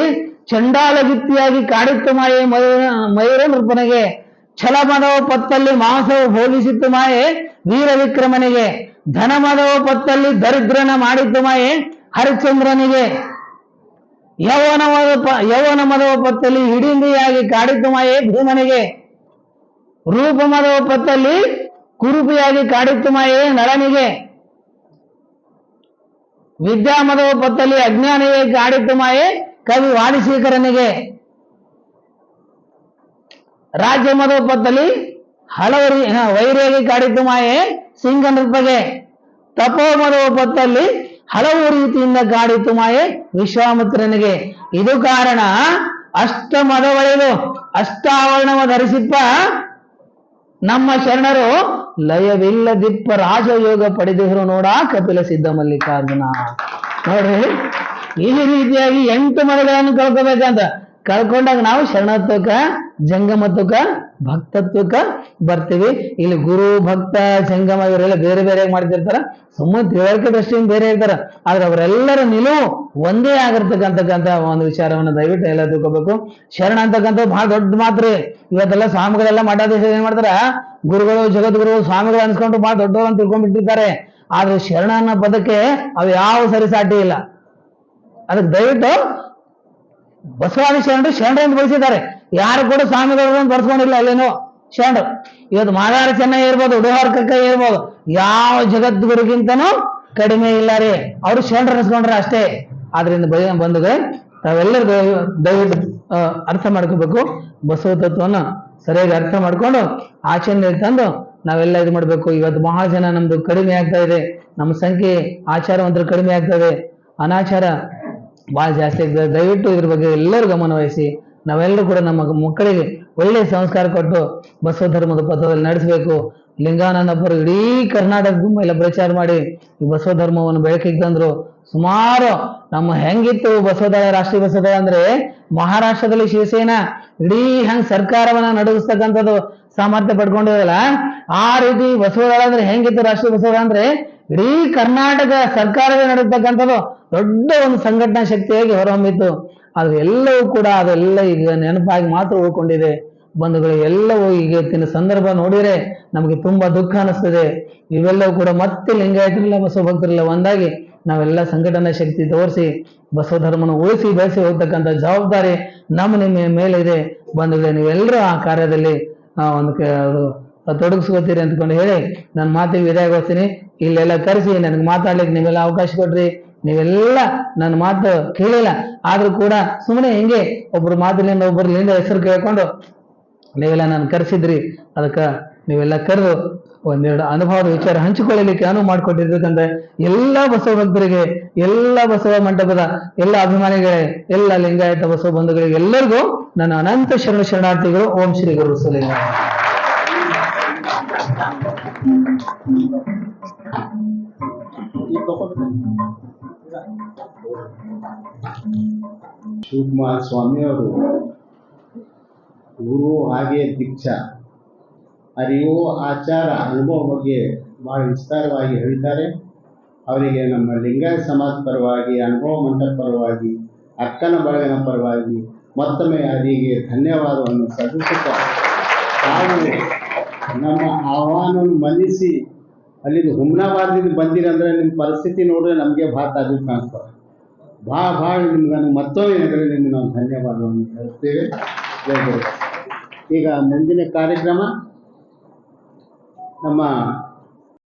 ಚಂಡಾಲ ಗಿತ್ತಿಯಾಗಿ ಕಾಡಿತ್ತು ಮಾಯೆ ಮಯೂರ ನೃಪನಿಗೆ, ಛಲ ಮದವ ಪತ್ತಲ್ಲಿ ಮಾಂಸವು ಭೋಗಿಸಿತ್ತು ಮಾಯೆ ವೀರ ವಿಕ್ರಮನಿಗೆ, ಧನ ಮದವ ಪತ್ತಲ್ಲಿ ದರಿದ್ರನ ಮಾಡಿತ್ತು ಮಾಯೆ ಹರಿಶ್ಚಂದ್ರನಿಗೆ, ಯೌವನ ಮದವ ಪತ್ತಲ್ಲಿ ಹಿಡಿಂದಿಯಾಗಿ ಕಾಡಿತ್ತು ಮಾಯೆ ಭೀಮನಿಗೆ, ರೂಪ ಮದವ ಪತ್ತಲ್ಲಿ ಕುರುಪಿಯಾಗಿ ಕಾಡಿತ್ತು ಮಾಯೆ ನಳನಿಗೆ, ವಿದ್ಯಾ ಮದವ ಪತ್ತಲ್ಲಿ ಅಜ್ಞಾನಿಗೆ ಕಾಡಿತ್ತು ಮಾಯೆ ಕವಿ ವಾದಿಶೇಖರನಿಗೆ, ರಾಜ್ಯ ಮದವ ಪತ್ತಲ್ಲಿ ಹಲವರಿ ವೈರಿಯಾಗಿ ಕಾಡಿತ್ತು ಮಾಯೆ ಸಿಂಗ ನೃಪಗೆ, ತಪೋ ಮದವ ಪತ್ತಲ್ಲಿ ಹಲವು ರೀತಿಯಿಂದ ಕಾಡಿತ್ತು ಮಾಯೆ ವಿಶ್ವಾಮಿತ್ರನಿಗೆ. ಇದು ಕಾರಣ ಅಷ್ಟ ಮದವಳೆದು ಅಷ್ಟಾವರಣವ ಧರಿಸಿಪ್ಪ ನಮ್ಮ ಶರಣರು ಲಯವಿಲ್ಲದಿಪ್ಪ ರಾಜಯೋಗ ಪಡೆದಿರು ನೋಡ ಕಪಿಲ ಸಿದ್ಧ ಮಲ್ಲಿಕಾರ್ಜುನ. ನೋಡ್ರಿ, ಈ ರೀತಿಯಾಗಿ 8 ಮದಗಳನ್ನು ಕಳ್ಕೋಬೇಕಂತ. ಕಳ್ಕೊಂಡಾಗ ನಾವು ಶರಣತ್ವಕ್ಕ, ಜಂಗಮತ್ವಕ್ಕ, ಭಕ್ತತ್ವಕ್ಕ ಬರ್ತೀವಿ. ಇಲ್ಲಿ ಗುರು, ಭಕ್ತ, ಜಂಗಮ ಇವರೆಲ್ಲ ಬೇರೆ ಬೇರೆ ಮಾಡ್ತಿರ್ತಾರ. ಸುಮ್ಮನೆ ತಿಳುವಳಿಕೆ ದೃಷ್ಟಿಯಿಂದ ಬೇರೆ ಇರ್ತಾರ. ಆದ್ರೆ ಅವರೆಲ್ಲರ ನಿಲುವು ಒಂದೇ ಆಗಿರ್ತಕ್ಕಂಥ ಒಂದು ವಿಚಾರವನ್ನ ದಯವಿಟ್ಟು ಎಲ್ಲ ತಿಳ್ಕೋಬೇಕು. ಶರಣ ಅಂತಕ್ಕಂಥ ಬಹಳ ದೊಡ್ಡ ಮಾತ್ರ. ಇವತ್ತೆಲ್ಲ ಸ್ವಾಮಿಗಳೆಲ್ಲ ಮಠಾಧೀಶ ಏನ್ ಮಾಡ್ತಾರ, ಗುರುಗಳು, ಜಗದ್ಗುರು, ಸ್ವಾಮಿಗಳು ಅನ್ಸ್ಕೊಂಡು ಬಹಳ ದೊಡ್ಡವರು ಅಂತ ತಿಳ್ಕೊಂಡ್ಬಿಟ್ಟಿರ್ತಾರೆ. ಆದ್ರೆ ಶರಣ ಅನ್ನೋ ಪದಕ್ಕೆ ಅವು ಯಾವ ಸರಿಸಾಟಿ ಇಲ್ಲ. ಅದಕ್ಕೆ ದಯವಿಟ್ಟು ಬಸವಾದಿ ಶರಣರು ಅಂತ ಬಳಸಿದ್ದಾರೆ. ಯಾರು ಕೂಡ ಸ್ವಾಮಿಗಳು ಬರ್ಸ್ಕೊಂಡಿಲ್ಲ ಅಲ್ಲೇನೋ ಶರಣರು. ಇವತ್ತು ಮಾದಾರ ಚೆನ್ನೈ ಇರ್ಬೋದು, ಉಡುಹಾರ್ ಕಕ್ಕ ಇರ್ಬೋದು, ಯಾವ ಜಗದ್ಗುರುಗಿಂತನೂ ಕಡಿಮೆ ಇಲ್ಲ ರೀ. ಅವರು ಶರಣರು ಅನಿಸ್ಕೊಂಡ್ರೆ ಅಷ್ಟೇ. ಆದ್ರಿಂದ ಬಂಧುಗಳೇ, ತಾವೆಲ್ಲರೂ ದಯವಿಟ್ಟು ಅರ್ಥ ಮಾಡ್ಕೋಬೇಕು. ಬಸವ ತತ್ವನ ಸರಿಯಾಗಿ ಅರ್ಥ ಮಾಡ್ಕೊಂಡು ಆಚರಣೆಯಲ್ಲಿ ತಂದು ನಾವೆಲ್ಲ ಇದು ಮಾಡ್ಬೇಕು. ಇವತ್ತು ಬಹಳ ಜನ ನಮ್ದು ಕಡಿಮೆ ಆಗ್ತಾ ಇದೆ. ನಮ್ಮ ಸಂಖ್ಯೆ ಆಚಾರವಂತರು ಕಡಿಮೆ ಆಗ್ತಾ ಇದೆ, ಅನಾಚಾರ ಬಹಳ ಜಾಸ್ತಿ ಆಗ್ತದೆ. ದಯವಿಟ್ಟು ಇದ್ರ ಬಗ್ಗೆ ಎಲ್ಲರೂ ಗಮನ ವಹಿಸಿ ನಾವೆಲ್ಲರೂ ಕೂಡ ನಮ್ಮ ಮಕ್ಕಳಿಗೆ ಒಳ್ಳೆಯ ಸಂಸ್ಕಾರ ಕೊಟ್ಟು ಬಸವ ಧರ್ಮದ ಪಥದಲ್ಲಿ ನಡೆಸಬೇಕು. ಲಿಂಗಾನಂದಪ್ಪರು ಇಡೀ ಕರ್ನಾಟಕದ ಮೇಲೆ ಪ್ರಚಾರ ಮಾಡಿ ಈ ಬಸವ ಧರ್ಮವನ್ನು ಬೆಳಕಿಗೆ ತಂದ್ರು. ಸುಮಾರು ನಮ್ಮ ಹೆಂಗಿತ್ತು ಬಸವದಳ, ರಾಷ್ಟ್ರೀಯ ಬಸವದಳ ಅಂದ್ರೆ ಮಹಾರಾಷ್ಟ್ರದಲ್ಲಿ ಶಿವಸೇನಾ ಇಡೀ ಹೆಂಗ್ ಸರ್ಕಾರವನ್ನ ನಡೆಸ್ತಕ್ಕಂಥದ್ದು ಸಾಮರ್ಥ್ಯ ಪಡ್ಕೊಂಡಿರಲ್ಲ, ಆ ರೀತಿ ಬಸವದಳ ಅಂದ್ರೆ ಹೆಂಗಿತ್ತು ರಾಷ್ಟ್ರೀಯ ಬಸವದಳ ಅಂದ್ರೆ ಇಡೀ ಕರ್ನಾಟಕ ಸರ್ಕಾರವೇ ನಡೆಸ್ತಕ್ಕಂಥದ್ದು ದೊಡ್ಡ ಒಂದು ಸಂಘಟನಾ ಶಕ್ತಿಯಾಗಿ ಹೊರಹೊಮ್ಮಿತ್ತು. ಆದ್ರೆ ಎಲ್ಲವೂ ಕೂಡ ಅದೆಲ್ಲ ಈಗ ನೆನಪಾಗಿ ಮಾತ್ರ ಉಳ್ಕೊಂಡಿದೆ. ಬಂಧುಗಳು, ಎಲ್ಲವೂ ಈಗಿನ ಸಂದರ್ಭ ನೋಡಿದ್ರೆ ನಮಗೆ ತುಂಬಾ ದುಃಖ ಅನಿಸ್ತದೆ. ಇವೆಲ್ಲವೂ ಕೂಡ ಮತ್ತೆ ಲಿಂಗಾಯತರಿಲ್ಲ, ಬಸವ ಭಕ್ತರಿಲ್ಲ ಒಂದಾಗಿ ನಾವೆಲ್ಲ ಸಂಘಟನಾ ಶಕ್ತಿ ತೋರಿಸಿ ಬಸವ ಧರ್ಮನ ಉಳಿಸಿ ಬೆಳೆಸಿ ಹೋಗ್ತಕ್ಕಂಥ ಜವಾಬ್ದಾರಿ ನಿಮ್ಮ ಮೇಲೆ ಇದೆ. ಬಂಧುಗಳೇ, ನೀವೆಲ್ಲರೂ ಆ ಕಾರ್ಯದಲ್ಲಿ ತೊಡಗಿಸ್ಕೋತೀರಿ ಅಂದ್ಕೊಂಡು ಹೇಳಿ ನನ್ನ ಮಾತಿಗೆ ವಿದಾಯಗೊಳಿಸ್ತೀನಿ. ಇಲ್ಲೆಲ್ಲ ಕರೆಸಿ ನನಗೆ ಮಾತಾಡ್ಲಿಕ್ಕೆ ನೀವೆಲ್ಲ ಅವಕಾಶ ಕೊಡ್ರಿ. ನೀವೆಲ್ಲ ನನ್ನ ಮಾತು ಕೇಳಿಲ್ಲ, ಆದ್ರೂ ಕೂಡ ಸುಮ್ಮನೆ ಹಿಂಗೆ ಒಬ್ರು ಮಾತಿನಿಂದ ಒಬ್ಬರಿಂದ ಹೆಸರು ಕೇಳ್ಕೊಂಡು ನೀವೆಲ್ಲ ನಾನು ಕರೆಸಿದ್ರಿ. ಅದಕ್ಕೆ ನೀವೆಲ್ಲ ಕರೆದು ಒಂದೆರಡು ಅನುಭವದ ವಿಚಾರ ಹಂಚಿಕೊಳ್ಳಲಿಕ್ಕೆ ಅನುವು ಮಾಡಿಕೊಟ್ಟಿರ್ತಕ್ಕಂಥ ಎಲ್ಲ ಬಸವ ಭಕ್ತರಿಗೆ, ಎಲ್ಲ ಬಸವ ಮಂಟಪದ ಎಲ್ಲ ಅಭಿಮಾನಿಗಳೇ, ಎಲ್ಲ ಲಿಂಗಾಯತ ಬಸವ ಬಂಧುಗಳಿಗೆ ಎಲ್ಲರಿಗೂ ನನ್ನ ಅನಂತ ಶರಣಾರ್ಥಿಗಳು. ಓಂ ಶ್ರೀ ಗುರು ಬಸವಲಿಂಗ. ಶಿವಕುಮಾರ ಸ್ವಾಮಿಯವರು ಗುರು ಹಾಗೆ ದೀಕ್ಷಾ ಅರಿವು ಆಚಾರ ಅನುಭವ ಬಗ್ಗೆ ಬಹಳ ವಿಸ್ತಾರವಾಗಿ ಹೇಳಿದ್ದಾರೆ. ಅವರಿಗೆ ನಮ್ಮ ಲಿಂಗಾಯತ ಸಮಾಜ ಪರವಾಗಿ, ಅನುಭವ ಮಂಟಪ ಪರವಾಗಿ, ಅಕ್ಕನ ಬಳಗನ ಪರವಾಗಿ ಮತ್ತೊಮ್ಮೆ ಅವರಿಗೆ ಧನ್ಯವಾದವನ್ನು ಸಲ್ಲಿಸುತ್ತಾ ನಮ್ಮ ಆಹ್ವಾನವನ್ನು ಮನ್ನಿಸಿ ಅಲ್ಲಿಂದ ಹುಮ್ನಾಬಾದ್ದಿಂದ ಬಂದಿರಂದ್ರೆ ನಿಮ್ಮ ಪರಿಸ್ಥಿತಿ ನೋಡಿದ್ರೆ ನಮಗೆ ಭಾಳ ತಾಜೀಬ್ ಕಾಣಿಸ್ತದೆ. ಭಾಳ ನಿಮ್ಗೆ ಮತ್ತೊಮ್ಮೆ ಅಂದರೆ ನಿಮ್ಗೆ ನಾವು ಧನ್ಯವಾದವನ್ನು ಹೇಳ್ತೇವೆ. ಜೈ ಗುರು. ಈಗ ಮುಂದಿನ ಕಾರ್ಯಕ್ರಮ ನಮ್ಮ